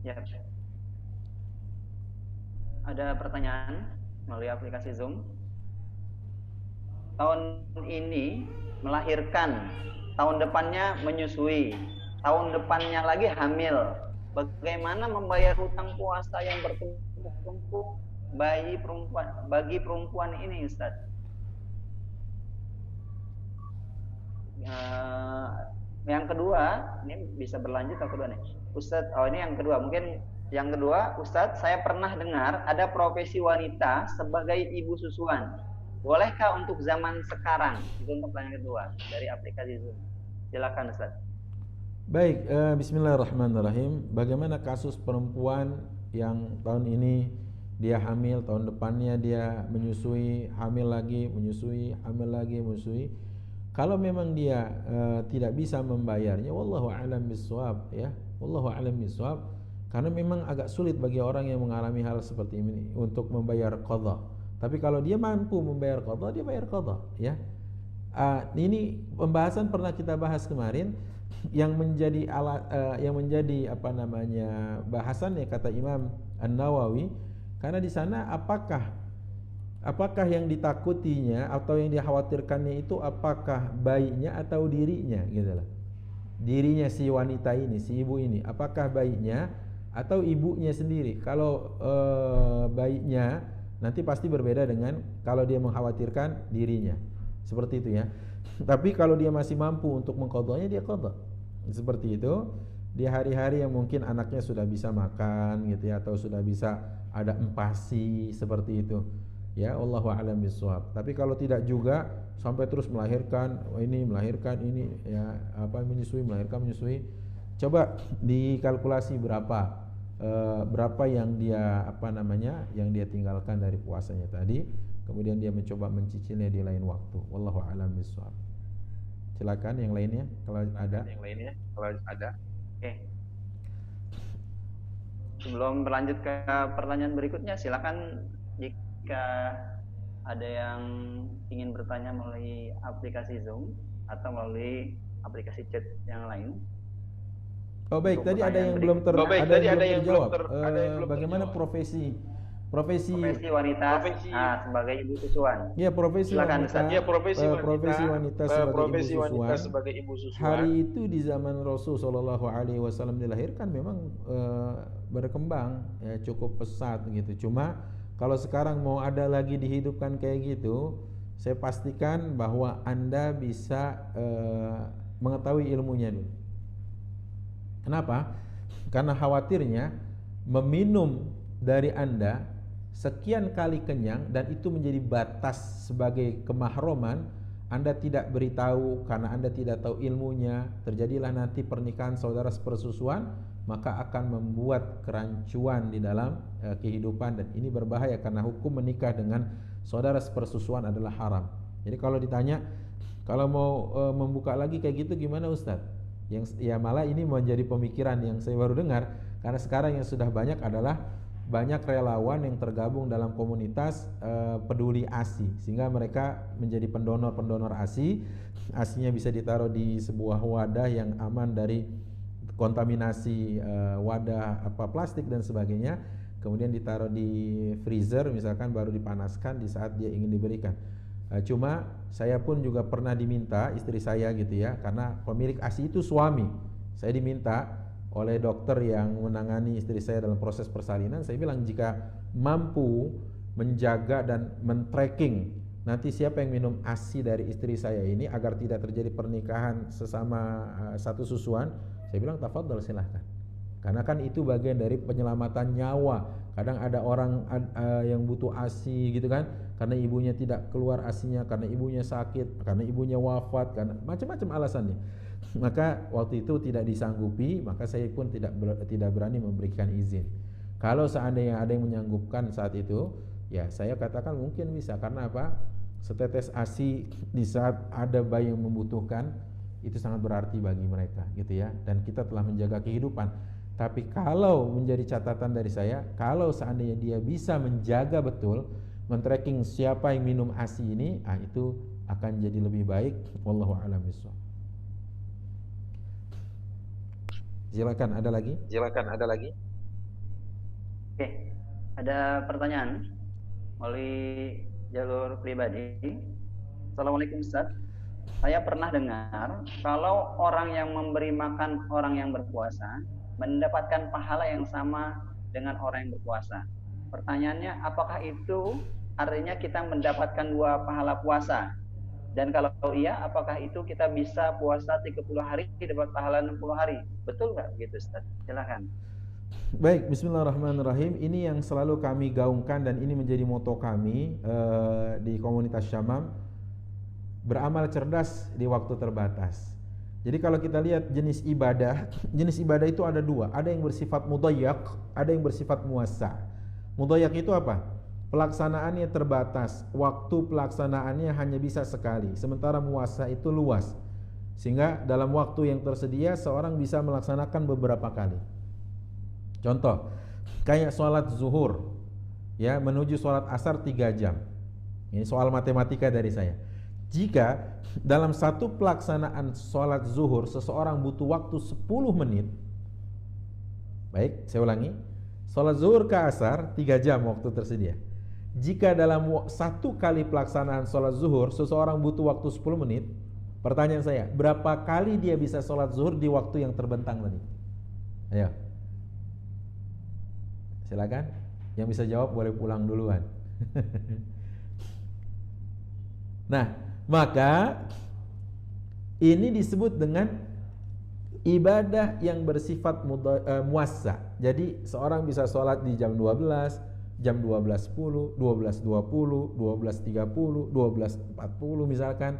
Ya. Ada pertanyaan melalui aplikasi Zoom. Tahun ini melahirkan, tahun depannya menyusui, tahun depannya lagi hamil. Bagaimana membayar hutang puasa yang bertumpuk-tumpuk bagi perempuan ini, Ustaz? Yang kedua, ini bisa berlanjut atau kedua nih, Ustaz? Oh, ini yang kedua. Mungkin yang kedua, Ustaz, saya pernah dengar ada profesi wanita sebagai ibu susuan. Bolehkah untuk zaman sekarang? Itu untuk pertanyaan kedua dari aplikasi Zoom. Silakan, Ustaz. Baik, bismillahirrahmanirrahim. Bagaimana kasus perempuan yang tahun ini dia hamil, tahun depannya dia menyusui, hamil lagi, menyusui, hamil lagi, menyusui. Kalau memang dia tidak bisa membayarnya, wallahu a'lam bishawab ya. Wallahu a'lam bishawab. Karena memang agak sulit bagi orang yang mengalami hal seperti ini untuk membayar qadha. Tapi kalau dia mampu membayar qadha, dia bayar qadha ya. Ini pembahasan pernah kita bahas kemarin. Yang menjadi bahasannya kata Imam An-Nawawi, karena di sana apakah yang ditakutinya atau yang dikhawatirkannya itu apakah bayinya atau dirinya gitu loh. Dirinya si wanita ini, si ibu ini, apakah bayinya atau ibunya sendiri. Kalau bayinya nanti pasti berbeda dengan kalau dia mengkhawatirkan dirinya. Seperti itu ya. Tapi kalau dia masih mampu untuk mengqadhanya, dia qadha. Seperti itu. Di hari-hari yang mungkin anaknya sudah bisa makan gitu ya, atau sudah bisa ada empasi seperti itu. Ya, wallahu a'lam bishawab. Tapi kalau tidak juga sampai terus melahirkan ini ya, menyusui, melahirkan, menyusui. Coba dikalkulasi berapa yang dia yang dia tinggalkan dari puasanya tadi, kemudian dia mencoba mencicilnya di lain waktu. Wallahu a'lam bishawab. Silakan yang lainnya kalau ada. Oke. sebelum berlanjut ke pertanyaan berikutnya, silakan jika ada yang ingin bertanya melalui aplikasi Zoom atau melalui aplikasi chat yang lain. Oh baik, tadi ada yang belum terjawab. Bagaimana profesi wanita sebagai ibu susuan? Ya, profesi Silakan, wanita. Ya, profesi wanita sebagai ibu susuan. Hari itu di zaman Rasul Shallallahu Alaihi Wasallam dilahirkan memang berkembang, ya, cukup pesat gitu. Cuma kalau sekarang mau ada lagi dihidupkan kayak gitu, saya pastikan bahwa Anda bisa mengetahui ilmunya dulu. Kenapa? Karena khawatirnya meminum dari Anda sekian kali kenyang dan itu menjadi batas sebagai kemahroman, Anda tidak beritahu karena Anda tidak tahu ilmunya, terjadilah nanti pernikahan saudara sepersusuan, maka akan membuat kerancuan di dalam kehidupan, dan ini berbahaya karena hukum menikah dengan saudara sepersusuan adalah haram. Jadi kalau ditanya, kalau mau membuka lagi kayak gitu gimana Ustadz? Yang ya malah ini menjadi pemikiran yang saya baru dengar, karena sekarang yang sudah banyak adalah banyak relawan yang tergabung dalam komunitas peduli ASI, sehingga mereka menjadi pendonor ASI. ASInya bisa ditaruh di sebuah wadah yang aman dari kontaminasi wadah plastik dan sebagainya, kemudian ditaruh di freezer misalkan, baru dipanaskan di saat dia ingin diberikan. Cuma saya pun juga pernah diminta, istri saya gitu ya, karena pemilik ASI itu suami, saya diminta oleh dokter yang menangani istri saya dalam proses persalinan. Saya bilang jika mampu menjaga dan men-tracking nanti siapa yang minum ASI dari istri saya ini agar tidak terjadi pernikahan sesama satu susuan, saya bilang tafadhol, silahkan. Karena kan itu bagian dari penyelamatan nyawa. Kadang ada orang yang butuh ASI gitu kan, karena ibunya tidak keluar ASInya, karena ibunya sakit, karena ibunya wafat, karena macam-macam alasannya. Maka waktu itu tidak disanggupi, maka saya pun tidak berani memberikan izin. Kalau seandainya ada yang menyanggupkan saat itu, ya saya katakan mungkin bisa. Karena apa? Setetes ASI di saat ada bayi yang membutuhkan itu sangat berarti bagi mereka gitu ya, dan kita telah menjaga kehidupan. Tapi kalau menjadi catatan dari saya, kalau seandainya dia bisa menjaga betul, men-tracking siapa yang minum ASI ini, itu akan jadi lebih baik. Wallahu a'lam bishawab. Silakan, ada lagi? Oke, ada pertanyaan melalui jalur pribadi. Assalamualaikum Ustaz. Saya pernah dengar kalau orang yang memberi makan orang yang berpuasa mendapatkan pahala yang sama dengan orang yang berpuasa. Pertanyaannya, apakah itu artinya kita mendapatkan 2 pahala puasa? Dan kalau iya, apakah itu kita bisa puasa 30 hari dapat pahala 60 hari? Betul nggak begitu Ustaz? Silakan. Baik, bismillahirrahmanirrahim. Ini yang selalu kami gaungkan dan ini menjadi moto kami di komunitas Syamam. Beramal cerdas di waktu terbatas. Jadi kalau kita lihat jenis ibadah itu ada 2. Ada yang bersifat mudayyak, ada yang bersifat muwassa'. Mudayyak itu apa? Pelaksanaannya terbatas, waktu pelaksanaannya hanya bisa sekali. Sementara muwassa' itu luas, sehingga dalam waktu yang tersedia seorang bisa melaksanakan beberapa kali. Contoh, kayak sholat zuhur, ya, menuju sholat asar 3 jam. Ini soal matematika dari saya. Jika dalam satu pelaksanaan sholat zuhur seseorang butuh waktu 10 menit, baik, saya ulangi, sholat zuhur ke asar 3 jam waktu tersedia. Jika dalam satu kali pelaksanaan sholat zuhur seseorang butuh waktu 10 menit, pertanyaan saya, berapa kali dia bisa sholat zuhur di waktu yang terbentang tadi? Ayo, silakan. Yang bisa jawab boleh pulang duluan. Nah, maka ini disebut dengan ibadah yang bersifat muwassa'. Jadi seorang bisa sholat di jam 12, jam 12.10, 12.20, 12.30, 12.40 misalkan.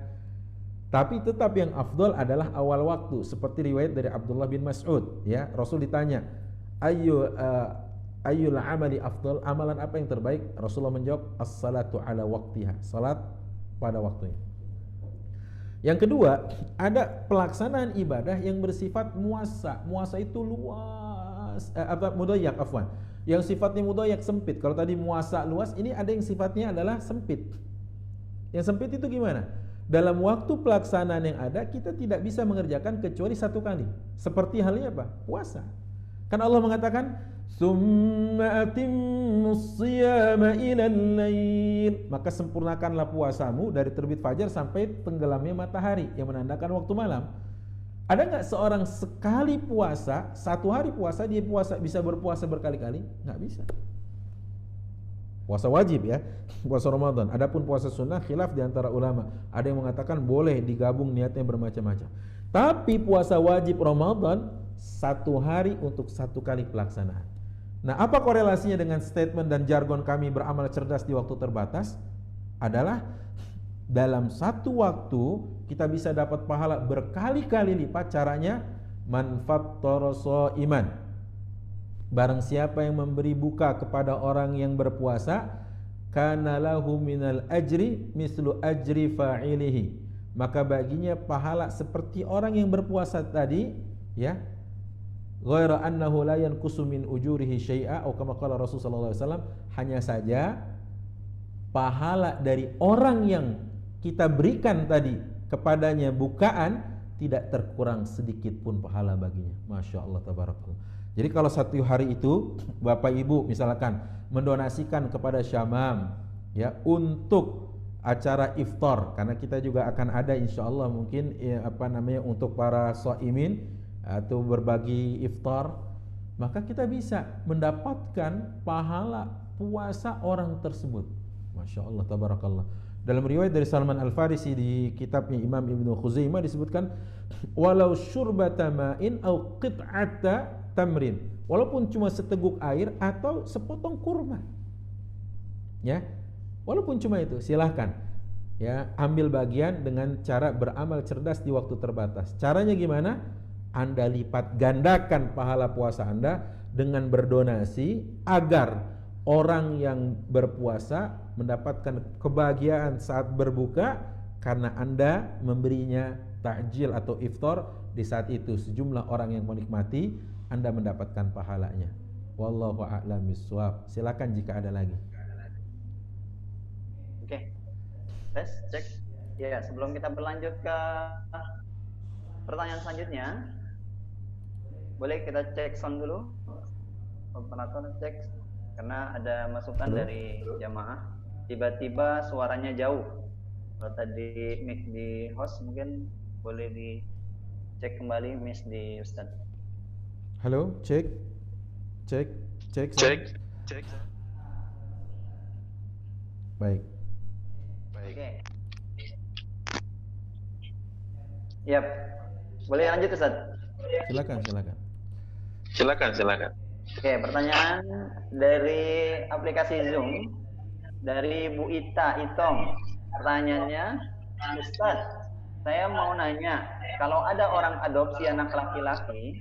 Tapi tetap yang afdol adalah awal waktu, seperti riwayat dari Abdullah bin Mas'ud, ya. Rasul ditanya, ayyul amali afdal, amalan apa yang terbaik? Rasulullah menjawab, as-salatu ala waqtiha, salat pada waktunya. Yang kedua, ada pelaksanaan ibadah yang bersifat muwassa'. Muwassa' itu luas mudayyak afwan. Yang sifatnya mudayyak sempit. Kalau tadi muasa luas, ini ada yang sifatnya adalah sempit. Yang sempit itu gimana? Dalam waktu pelaksanaan yang ada, kita tidak bisa mengerjakan kecuali satu kali. Seperti halnya apa? Puasa. Kan Allah mengatakan, "Tsumma atimmus shiyama ilal lail." Maka sempurnakanlah puasamu dari terbit fajar sampai tenggelamnya matahari, yang menandakan waktu malam. Ada nggak seorang sekali puasa, satu hari puasa, dia bisa berpuasa berkali-kali? Nggak bisa. Puasa wajib ya, puasa Ramadan. Adapun puasa sunnah khilaf di antara ulama. Ada yang mengatakan boleh digabung niatnya bermacam-macam. Tapi puasa wajib Ramadan satu hari untuk satu kali pelaksanaan. Nah, apa korelasinya dengan statement dan jargon kami beramal cerdas di waktu terbatas? Adalah dalam satu waktu kita bisa dapat pahala berkali-kali lipat. Caranya, man fattara shaiman, barang siapa yang memberi buka kepada orang yang berpuasa, kana lahu minal ajri mislu ajri fa'ilihi, maka baginya pahala seperti orang yang berpuasa tadi, ya. Ghaira annahu la yanqusu min ujurihi syai'a, atau kama qala Rasul sallallahu alaihi wasallam, hanya saja pahala dari orang yang kita berikan tadi kepadanya bukaan tidak terkurang sedikit pun pahala baginya. Masya Allah tabarakallah. Jadi kalau satu hari itu Bapak Ibu misalkan mendonasikan kepada Syamam ya untuk acara iftar, karena kita juga akan ada insya Allah mungkin untuk para shaimin atau berbagi iftar, maka kita bisa mendapatkan pahala puasa orang tersebut. Masya Allah tabarakallah. Dalam riwayat dari Salman Al-Farisi di kitabnya Imam Ibnu Khuzaimah disebutkan, walau syurbata ma'in au qit'ata tamrin, walaupun cuma seteguk air atau sepotong kurma, ya, walaupun cuma itu, silahkan ya ambil bagian dengan cara beramal cerdas di waktu terbatas. Caranya gimana? Anda lipat gandakan pahala puasa Anda dengan berdonasi agar orang yang berpuasa mendapatkan kebahagiaan saat berbuka karena Anda memberinya takjil atau iftar. Di saat itu sejumlah orang yang menikmati, Anda mendapatkan pahalanya. Wallahu a'lam bishawab. Silakan jika ada lagi. Oke. Tes cek. Ya, sebelum kita berlanjut ke pertanyaan selanjutnya, boleh kita cek sound dulu. Operator cek, karena ada masukan dari jamaah. Tiba-tiba suaranya jauh. Kalau tadi mic di host mungkin boleh dicek kembali mic di Ustadz. Halo, cek. Baik. Oke. Yap. Boleh lanjut Ustadz? Silakan. Oke, pertanyaan dari aplikasi Zoom dari Bu Ita Itong. Pertanyaannya, Ustadz, saya mau nanya, kalau ada orang adopsi anak laki-laki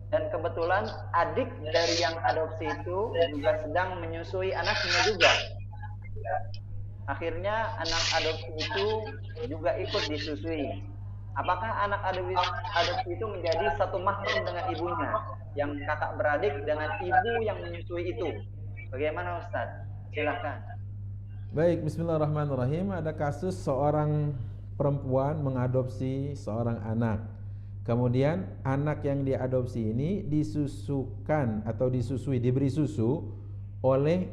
dan kebetulan adik dari yang adopsi itu juga sedang menyusui anaknya juga, akhirnya anak adopsi itu juga ikut disusui, apakah anak adopsi itu menjadi satu mahram dengan ibunya, yang kakak beradik dengan ibu yang menyusui itu? Bagaimana Ustadz? Silakan. Baik, bismillahirrahmanirrahim. Ada kasus seorang perempuan mengadopsi seorang anak. Kemudian anak yang diadopsi ini disusukan atau diberi susu oleh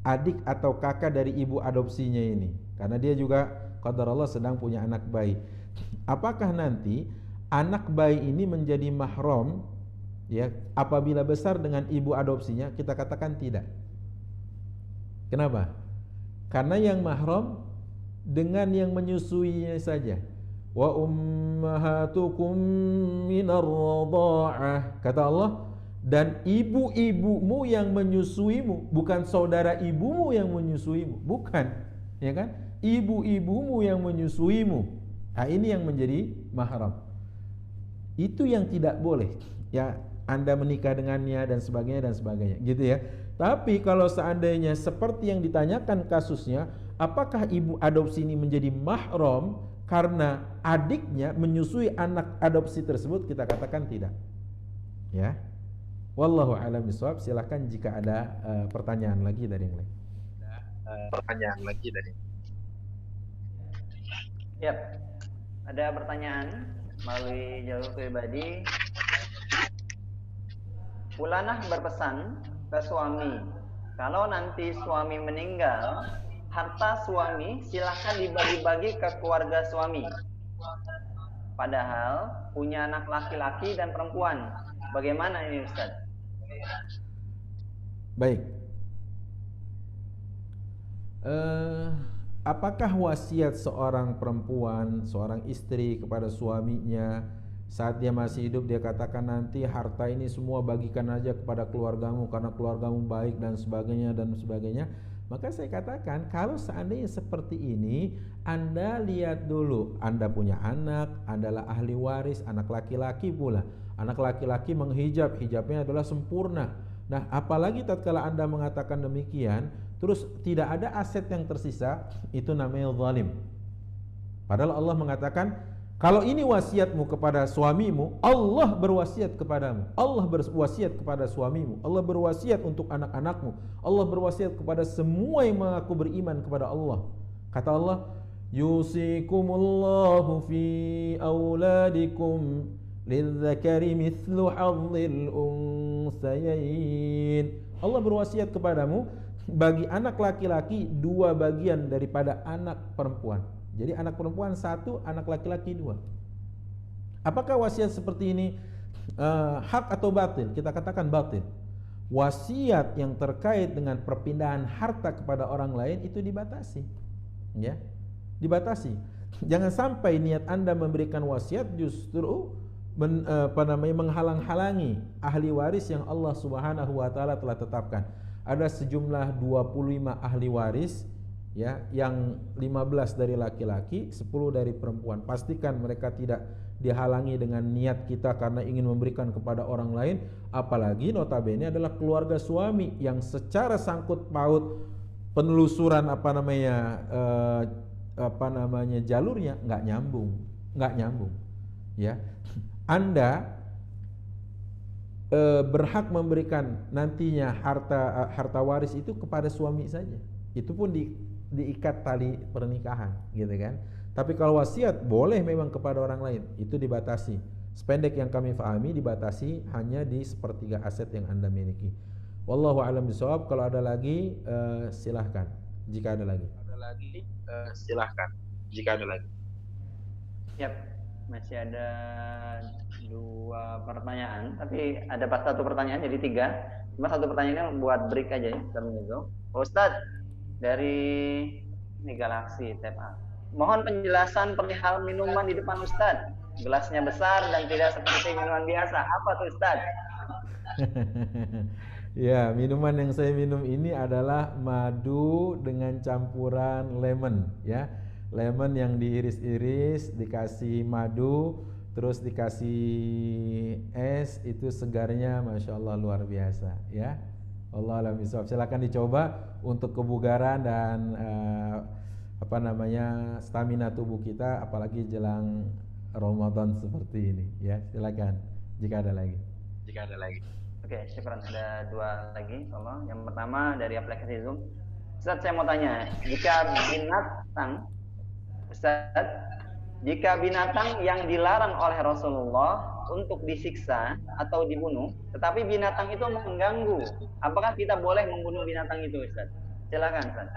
adik atau kakak dari ibu adopsinya ini. Karena dia juga qadarullah sedang punya anak bayi. Apakah nanti anak bayi ini menjadi mahram ya apabila besar dengan ibu adopsinya? Kita katakan tidak. Kenapa? Karena yang mahram dengan yang menyusuinya saja. Wa ummahatukum minar radha'ah, kata Allah, dan ibu-ibumu yang menyusuimu, bukan saudara ibumu yang menyusuimu, bukan, ya kan? Ibu-ibumu yang menyusuimu. Nah, ini yang menjadi mahram. Itu yang tidak boleh. Ya, Anda menikah dengannya dan sebagainya, gitu ya. Tapi kalau seandainya seperti yang ditanyakan kasusnya, apakah ibu adopsi ini menjadi mahram karena adiknya menyusui anak adopsi tersebut? Kita katakan tidak. Ya. Wallahu a'lam bishawab. Silakan jika ada pertanyaan lagi dari yang lain. Pertanyaan lagi dari. Yap. Ada pertanyaan melalui jalur pribadi. Fulanah berpesan ke suami, kalau nanti suami meninggal, harta suami silahkan dibagi-bagi ke keluarga suami. Padahal punya anak laki-laki dan perempuan. Bagaimana ini Ustaz? Baik. Apakah wasiat seorang perempuan, seorang istri kepada suaminya saat dia masih hidup, dia katakan nanti harta ini semua bagikan aja kepada keluargamu karena keluargamu baik dan sebagainya, maka saya katakan kalau seandainya seperti ini, Anda lihat dulu, Anda punya anak, adalah ahli waris, anak laki-laki pula. Anak laki-laki menghijab, hijabnya adalah sempurna. Nah, apalagi tatkala Anda mengatakan demikian, terus tidak ada aset yang tersisa, itu namanya zalim. Padahal Allah mengatakan, kalau ini wasiatmu kepada suamimu, Allah berwasiat kepadamu. Allah berwasiat kepada suamimu. Allah berwasiat untuk anak-anakmu. Allah berwasiat kepada semua yang mengaku beriman kepada Allah. Kata Allah, yusikumullahu fi auladikum lidzakari mithlu hadzil unsayain. Allah berwasiat kepadamu bagi anak laki-laki 2 bagian daripada anak perempuan. Jadi anak perempuan 1, anak laki-laki 2. Apakah wasiat seperti ini hak atau batil? Kita katakan batil. Wasiat yang terkait dengan perpindahan harta kepada orang lain itu dibatasi. Ya. Dibatasi. Jangan sampai niat Anda memberikan wasiat justru menghalang-halangi ahli waris yang Allah Subhanahu wa taala telah tetapkan. Ada sejumlah 25 ahli waris, ya, yang 15 dari laki-laki, 10 dari perempuan. Pastikan mereka tidak dihalangi dengan niat kita karena ingin memberikan kepada orang lain, apalagi notabene adalah keluarga suami yang secara sangkut paut penelusuran jalurnya nggak nyambung, ya. Anda berhak memberikan nantinya harta waris itu kepada suami saja. Itu pun diikat tali pernikahan, gitu kan. Tapi kalau wasiat boleh memang kepada orang lain, itu dibatasi. Sependek yang kami fahami dibatasi hanya di sepertiga aset yang Anda miliki. Wallahu a'lam bishawab. Kalau ada lagi silahkan. Jika ada lagi. Silahkan. Jika ada lagi. Yap, masih ada 2 pertanyaan, tapi ada 1 pertanyaan jadi 3. Cuma 1 pertanyaannya buat break aja ya, Ustadz, dari ini Galaxy Tab A. Mohon penjelasan perihal minuman di depan Ustadz. Gelasnya besar dan tidak seperti minuman biasa. Apa tuh Ustadz? Ya, minuman yang saya minum ini adalah madu dengan campuran lemon, ya. Lemon yang diiris-iris, dikasih madu, terus dikasih es, itu segarnya Masya Allah luar biasa, ya. Allah alam bisawab. Silakan dicoba untuk kebugaran dan stamina tubuh kita, apalagi jelang Ramadan seperti ini, ya. Silakan jika ada lagi. Oke, syukran. Ada 2 lagi, tolong. Yang pertama dari aplikasi Zoom. Ustaz, saya mau tanya, jika binatang yang dilarang oleh Rasulullah untuk disiksa atau dibunuh, tetapi binatang itu mengganggu, apakah kita boleh membunuh binatang itu, Ustaz? Silakan, Ustaz.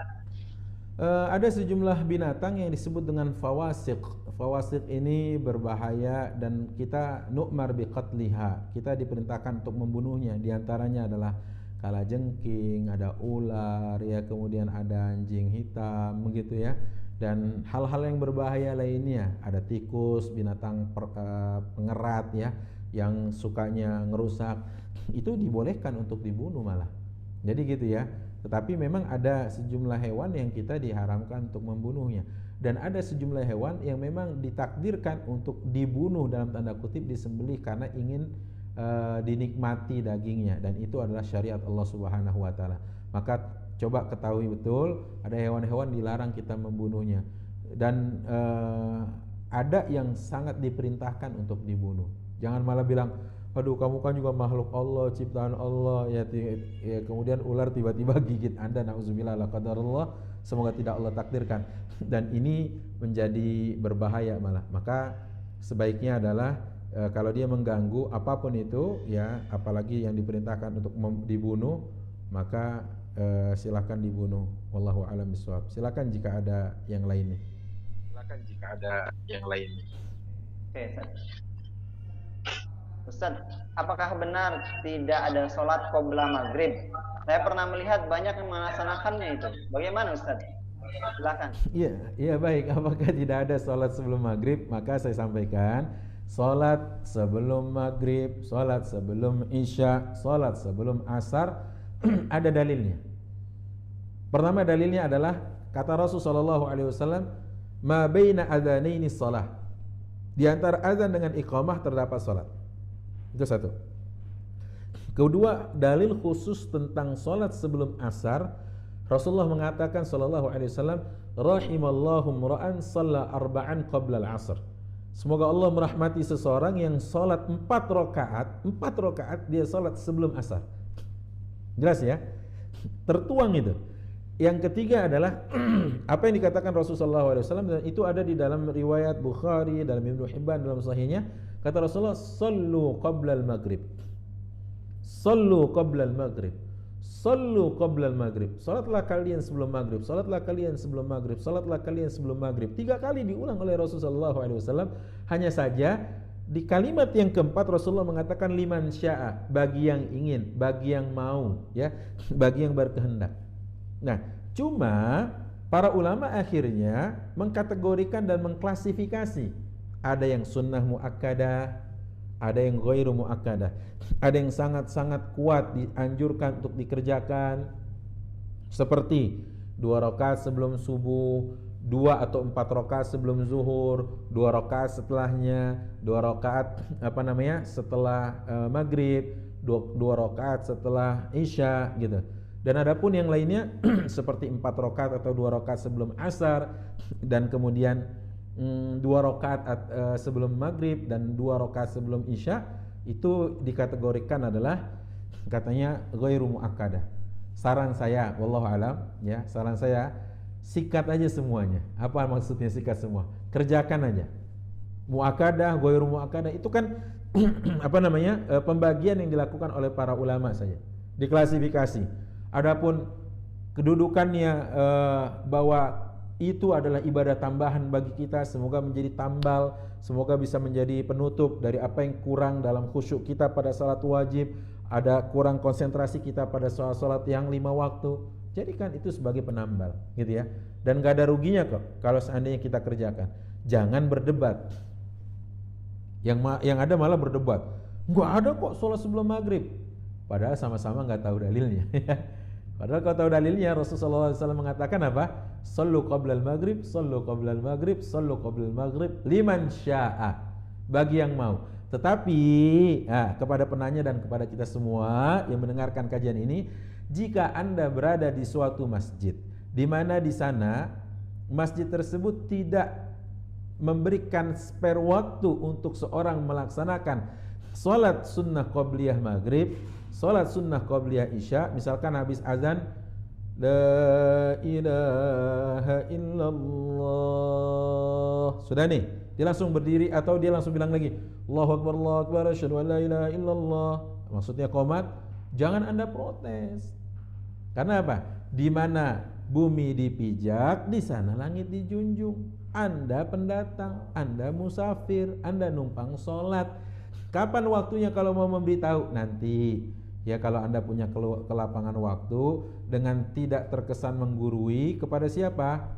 Ada sejumlah binatang yang disebut dengan fawasiq. Fawasiq ini berbahaya dan kita nu'mar biqatliha. Kita diperintahkan untuk membunuhnya. Di antaranya adalah kalajengking, ada ular, ya, kemudian ada anjing hitam, begitu ya. Dan hal-hal yang berbahaya lainnya, ada tikus, binatang pengerat, ya, yang sukanya ngerusak, itu dibolehkan untuk dibunuh malah. Jadi gitu ya. Tetapi memang ada sejumlah hewan yang kita diharamkan untuk membunuhnya, dan ada sejumlah hewan yang memang ditakdirkan untuk dibunuh dalam tanda kutip, disembelih karena ingin dinikmati dagingnya, dan itu adalah syariat Allah Subhanahu wa taala. Maka coba ketahui betul, ada hewan-hewan dilarang kita membunuhnya, dan ada yang sangat diperintahkan untuk dibunuh. Jangan malah bilang, aduh kamu kan juga makhluk Allah, ciptaan Allah, ya, kemudian ular tiba-tiba gigit Anda, na'udzubillah la qadarullah, semoga tidak Allah takdirkan. Dan ini menjadi berbahaya malah. Maka sebaiknya adalah kalau dia mengganggu apapun itu, ya, apalagi yang diperintahkan untuk dibunuh, maka silakan dibunuh. Wallahu a'lam bishawab. Silakan jika ada yang lainnya. Oke, Ustaz, apakah benar tidak ada sholat qabla maghrib? Saya pernah melihat banyak yang melaksanakannya itu. Bagaimana Ustaz? Silakan. Iya baik. Apakah tidak ada sholat sebelum maghrib? Maka saya sampaikan, sholat sebelum maghrib, sholat sebelum isya, sholat sebelum asar ada dalilnya. Pertama dalilnya adalah kata Rasulullah SAW, ma baina adzanaini shalah. Di antara azan dengan iqamah terdapat sholat. Itu satu. Kedua, dalil khusus tentang sholat sebelum asar. Rasulullah mengatakan sallallahu alaihi wasallam, rahimallahu mra'an shalla arba'an qabla al-'asr. Semoga Allah merahmati seseorang yang sholat 4 rakaat dia sholat sebelum asar. Jelas ya? Tertuang itu. Yang ketiga adalah apa yang dikatakan Rasulullah SAW, dan itu ada di dalam riwayat Bukhari, dalam Ibnu Hibban, dalam sahihnya. Kata Rasulullah, sallu qabla al-maghrib, sallu qabla al-maghrib, sallu qabla al-maghrib. Salatlah kalian sebelum maghrib, salatlah kalian sebelum maghrib, salatlah kalian sebelum maghrib. 3 kali diulang oleh Rasulullah SAW. Hanya saja di kalimat yang keempat Rasulullah mengatakan liman sya'a, bagi yang ingin, bagi yang mau, ya, bagi yang berkehendak. Nah, cuma para ulama akhirnya mengkategorikan dan mengklasifikasi. Ada yang sunnah muakkadah, ada yang ghairu muakkadah. Ada yang sangat-sangat kuat dianjurkan untuk dikerjakan, seperti 2 rakaat sebelum subuh, 2 atau 4 rakaat sebelum zuhur, 2 rakaat setelahnya, 2 rakaat setelah maghrib, 2 rakaat setelah isya gitu. Dan adapun yang lainnya seperti 4 rakaat atau 2 rakaat sebelum asar, dan kemudian 2 rakaat sebelum maghrib dan 2 rakaat sebelum isya, itu dikategorikan adalah katanya ghairu muakkadah. Saran saya, wallahu alam, ya, saran saya sikat aja semuanya. Apa maksudnya sikat semua? Kerjakan aja. Muakkadah, ghairu muakkadah itu kan pembagian yang dilakukan oleh para ulama saja. Diklasifikasi. Adapun kedudukannya bahwa itu adalah ibadah tambahan bagi kita, semoga menjadi tambal, semoga bisa menjadi penutup dari apa yang kurang dalam khusyuk kita pada salat wajib, ada kurang konsentrasi kita pada salat yang 5 waktu. Jadikan itu sebagai penambal, gitu ya. Dan gak ada ruginya kok kalau seandainya kita kerjakan. Jangan berdebat. Yang ada malah berdebat. Gak ada kok sholat sebelum maghrib. Padahal sama-sama gak tahu dalilnya. Padahal kalau tahu dalilnya, Rasulullah SAW mengatakan apa? Sallu qabla al-maghrib, sallu qabla al-maghrib, sallu qabla al-maghrib, liman sya'a, bagi yang mau. Tetapi kepada penanya dan kepada kita semua yang mendengarkan kajian ini, jika Anda berada di suatu masjid, di mana di sana masjid tersebut tidak memberikan spare waktu untuk seorang melaksanakan sholat sunnah qabliyah maghrib, sholat sunnah qabliyah isya, misalkan habis azan la ilaha illallah, sudah nih, dia langsung berdiri atau dia langsung bilang lagi Allahu akbar, Allahu akbar, asyhadu an la ilaha illallah, maksudnya qomat, jangan Anda protes. Karena apa? Di mana bumi dipijak, di sana langit dijunjung. Anda pendatang, Anda musafir, Anda numpang sholat. Kapan waktunya kalau mau memberitahu? Nanti. Ya, kalau Anda punya kelapangan waktu dengan tidak terkesan menggurui, kepada siapa?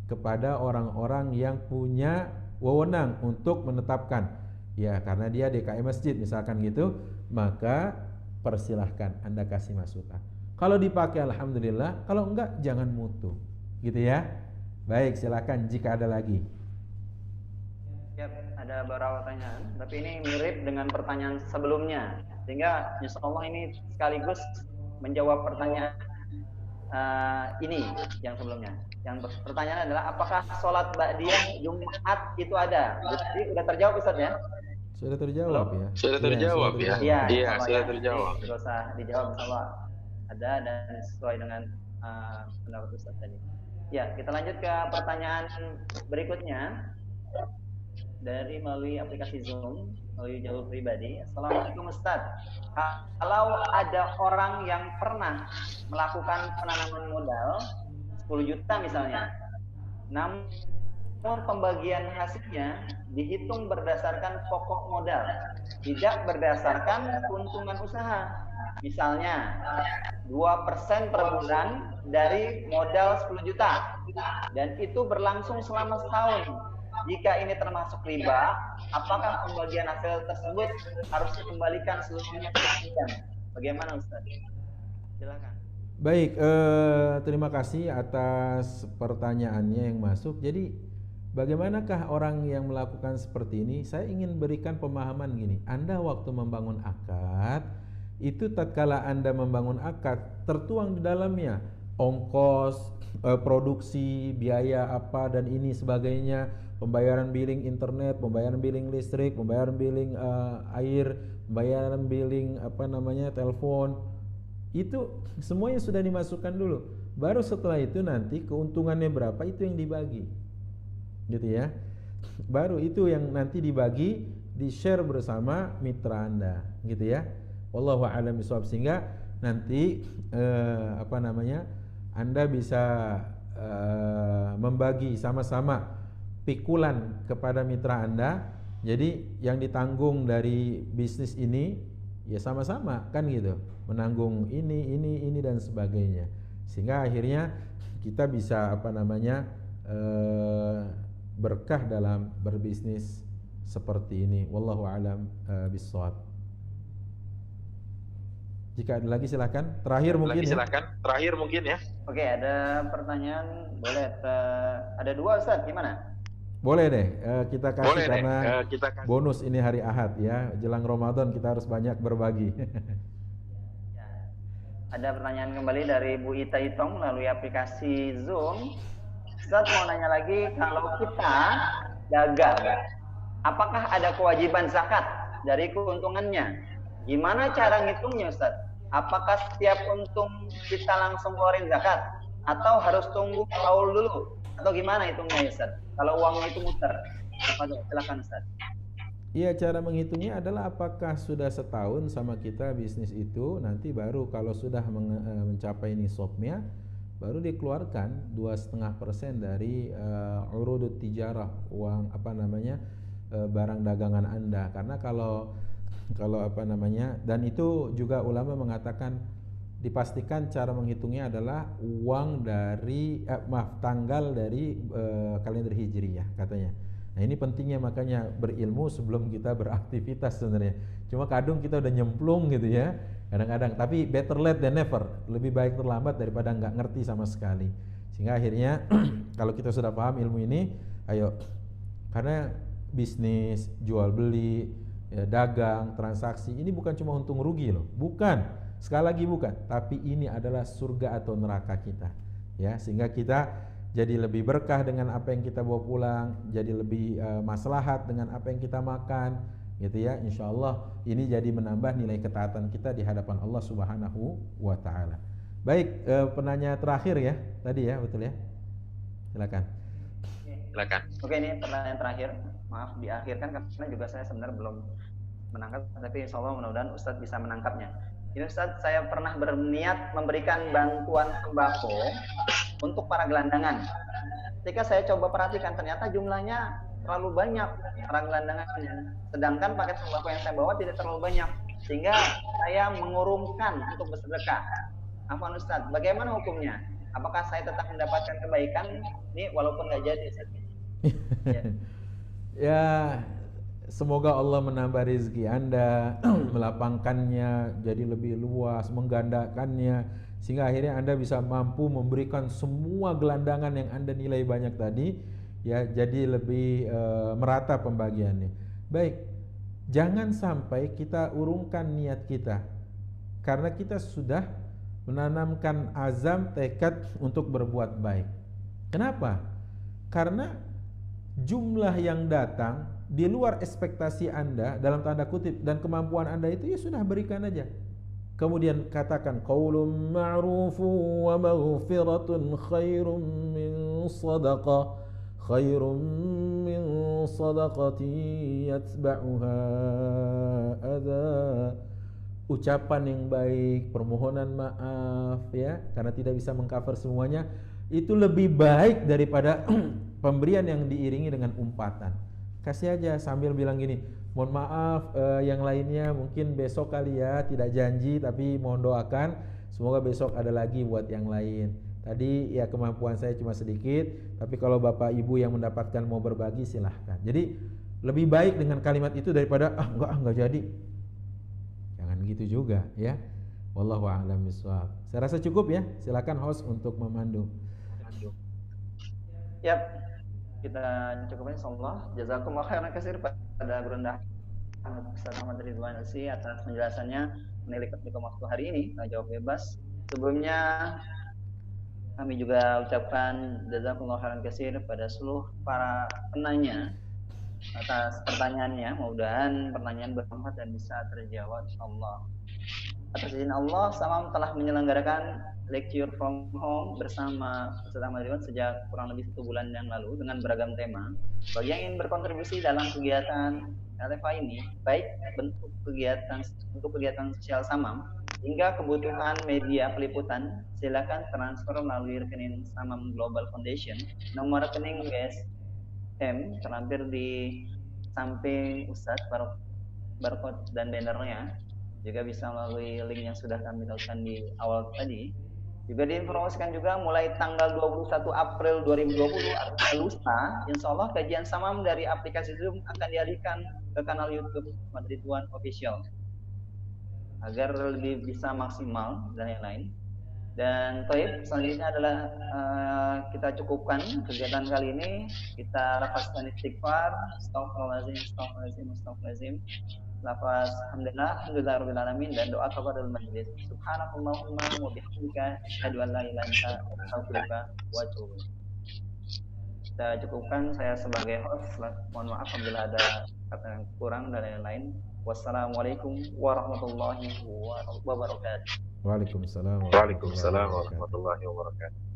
Kepada orang-orang yang punya wewenang untuk menetapkan. Ya, karena dia DKM masjid misalkan gitu, maka persilahkan Anda kasih masukan. Kalau dipakai alhamdulillah, kalau enggak jangan mutu. Gitu ya. Baik, silakan jika ada lagi. Ya, ada beberapa pertanyaan, tapi ini mirip dengan pertanyaan sebelumnya, sehingga insyaallah ini sekaligus menjawab pertanyaan ini yang sebelumnya. Yang pertanyaan adalah apakah sholat ba'diyah Jumat itu ada? Jadi udah terjawab Ustaz ya? Sudah terjawab ya? Sudah terjawab ya? Iya, sudah terjawab. Tidak usah dijawab, insyaallah ada dan sesuai dengan pendapat Ustaz tadi. Ya, kita lanjut ke pertanyaan berikutnya dari melalui aplikasi Zoom, melalui jalur pribadi. Assalamualaikum Ustaz. Kalau ada orang yang pernah melakukan penanaman modal 10 juta misalnya, namun pembagian hasilnya dihitung berdasarkan pokok modal, tidak berdasarkan keuntungan usaha. Misalnya 2% per bulan dari modal 10 juta dan itu berlangsung selama setahun. Jika ini termasuk riba, apakah pembagian hasil tersebut harus dikembalikan seluruhnya ke pelanggan? Bagaimana Ustaz? Silakan. Baik, terima kasih atas pertanyaannya yang masuk. Jadi bagaimanakah orang yang melakukan seperti ini? Saya ingin berikan pemahaman gini. Anda waktu membangun akad, itu tatkala Anda membangun akad, tertuang di dalamnya ongkos, produksi, biaya apa dan ini sebagainya, pembayaran billing internet, pembayaran billing listrik, pembayaran billing air, pembayaran billing telepon. Itu semuanya sudah dimasukkan dulu. Baru setelah itu nanti keuntungannya berapa itu yang dibagi. Gitu ya. Baru itu yang nanti dibagi, di-share bersama mitra Anda, gitu ya. Wallahu a'lam bishawab, sehingga nanti Anda bisa membagi sama-sama pikulan kepada mitra Anda. Jadi yang ditanggung dari bisnis ini ya sama-sama kan gitu, menanggung ini dan sebagainya, sehingga akhirnya kita bisa berkah dalam berbisnis seperti ini. Wallahu a'lam bishawab. Jika ada lagi silakan. Terakhir mungkin ya. Oke, ada pertanyaan, boleh ada 2 Ustaz, gimana? Boleh deh, kita kasih karena bonus ini hari Ahad ya, jelang Ramadan kita harus banyak berbagi. Ya. Ada pertanyaan kembali dari Bu Ita Itong melalui aplikasi Zoom. Ustaz mau nanya lagi, kalau kita dagang, apakah ada kewajiban zakat dari keuntungannya? Gimana cara ngitungnya Ustaz? Apakah setiap untung kita langsung keluarin zakat atau harus tunggu haul dulu? Atau gimana hitungnya Ustaz? Kalau uangnya itu muter. Silakan Ustaz. Iya, cara menghitungnya adalah apakah sudah setahun sama kita bisnis itu, nanti baru kalau sudah mencapai nisabnya baru dikeluarkan 2,5% dari urudut tijarah, uang barang dagangan Anda. Karena kalau dan itu juga ulama mengatakan dipastikan cara menghitungnya adalah uang dari tanggal dari kalender Hijriyah katanya. Nah, ini pentingnya, makanya berilmu sebelum kita beraktivitas sebenarnya. Cuma kadang kita udah nyemplung gitu ya kadang-kadang, tapi better late than never, lebih baik terlambat daripada nggak ngerti sama sekali. Sehingga akhirnya kalau kita sudah paham ilmu ini, ayo, karena bisnis, jual beli, ya, dagang, transaksi ini bukan cuma untung rugi loh, bukan, sekali lagi bukan, tapi ini adalah surga atau neraka kita ya, sehingga kita jadi lebih berkah dengan apa yang kita bawa pulang, jadi lebih maslahat dengan apa yang kita makan gitu ya. Insyaallah ini jadi menambah nilai ketaatan kita di hadapan Allah Subhanahu wa taala. Baik, penanya terakhir ya tadi ya, betul ya, silakan. Oke, ini pertanyaan terakhir. Maaf diakhirkan karena juga saya sebenarnya belum menangkap, tapi insyaallah mudah-mudahan Ustadz bisa menangkapnya. Ini Ustadz, saya pernah berniat memberikan bantuan sembako untuk para gelandangan. Ketika saya coba perhatikan, ternyata jumlahnya terlalu banyak para gelandangannya, sedangkan paket sembako yang saya bawa tidak terlalu banyak, sehingga saya mengurungkan untuk bersedekah. Afwan Ustadz, bagaimana hukumnya? Apakah saya tetap mendapatkan kebaikan ini walaupun nggak jadi? Ya. Ya, semoga Allah menambah rezeki Anda, melapangkannya jadi lebih luas, menggandakannya, sehingga akhirnya Anda bisa mampu memberikan semua gelandangan yang Anda nilai banyak tadi, ya, jadi lebih merata pembagiannya. Baik, jangan sampai kita urungkan niat kita, karena kita sudah menanamkan azam, tekad untuk berbuat baik. Kenapa? Karena jumlah yang datang di luar ekspektasi Anda dalam tanda kutip dan kemampuan Anda itu, ya sudah berikan aja. Kemudian katakan qaulun ma'rufun wa maghfiratun khairum min sadaqati yatba'uha adza. Ucapan yang baik, permohonan maaf ya, karena tidak bisa mengcover semuanya, itu lebih baik daripada pemberian yang diiringi dengan umpatan. Kasih aja sambil bilang gini, mohon maaf yang lainnya mungkin besok kali ya, tidak janji tapi mohon doakan semoga besok ada lagi buat yang lain. Tadi ya kemampuan saya cuma sedikit, tapi kalau Bapak Ibu yang mendapatkan mau berbagi silahkan. Jadi lebih baik dengan kalimat itu daripada enggak jadi. Jangan gitu juga ya. Wallahu a'lam bishawab. Saya rasa cukup ya. Silakan host untuk memandu. Yap. Kita cukupin, insyaallah. Jazakumullah khairan katsir pada Gurunda Ustaz Ahmad Ridwan Alsi atas penjelasannya mengenai waktu hari ini. Jawab bebas. Sebelumnya kami juga ucapkan jazakumullah khairan katsir pada seluruh para penanya atas pertanyaannya. Mudah-mudahan pertanyaan bermanfaat dan bisa terjawab insyaallah. Atas izin Allah, Samam telah menyelenggarakan lecture from home bersama Ustaz Ahmad Ridwan sejak kurang lebih 1 bulan yang lalu dengan beragam tema. Bagi yang ingin berkontribusi dalam kegiatan LFA ini, baik bentuk kegiatan sosial Samam hingga kebutuhan media peliputan, silakan transfer melalui rekening Samam Global Foundation. Nomor rekening GSM terlampir di samping Ustadz, barcode dan bannernya. Juga bisa melalui link yang sudah kami tautkan di awal tadi. Juga diinformasikan juga mulai tanggal 21 April 2020 atau lusa, insya Allah kajian Samam dari aplikasi Zoom akan dialihkan ke kanal YouTube Ahmad Ridwan Official agar lebih bisa maksimal dan lain-lain. Dan selanjutnya adalah kita cukupkan kegiatan kali ini. Kita lafazkan istighfar, astagfirullahaladzim, lafaz alhamdulillah rabbil alamin, dan doa kafaratul majlis. Subhanallahumma wa bihamdika asyhadu an la ilaha illa anta astaghfiruka wa atubu ilaik. Kita cukupkan, saya sebagai host mohon maaf apabila ada kata yang kurang dan lain-lain. Wassalamualaikum warahmatullahi wabarakatuh. Waalaikumsalam warahmatullahi wabarakatuh.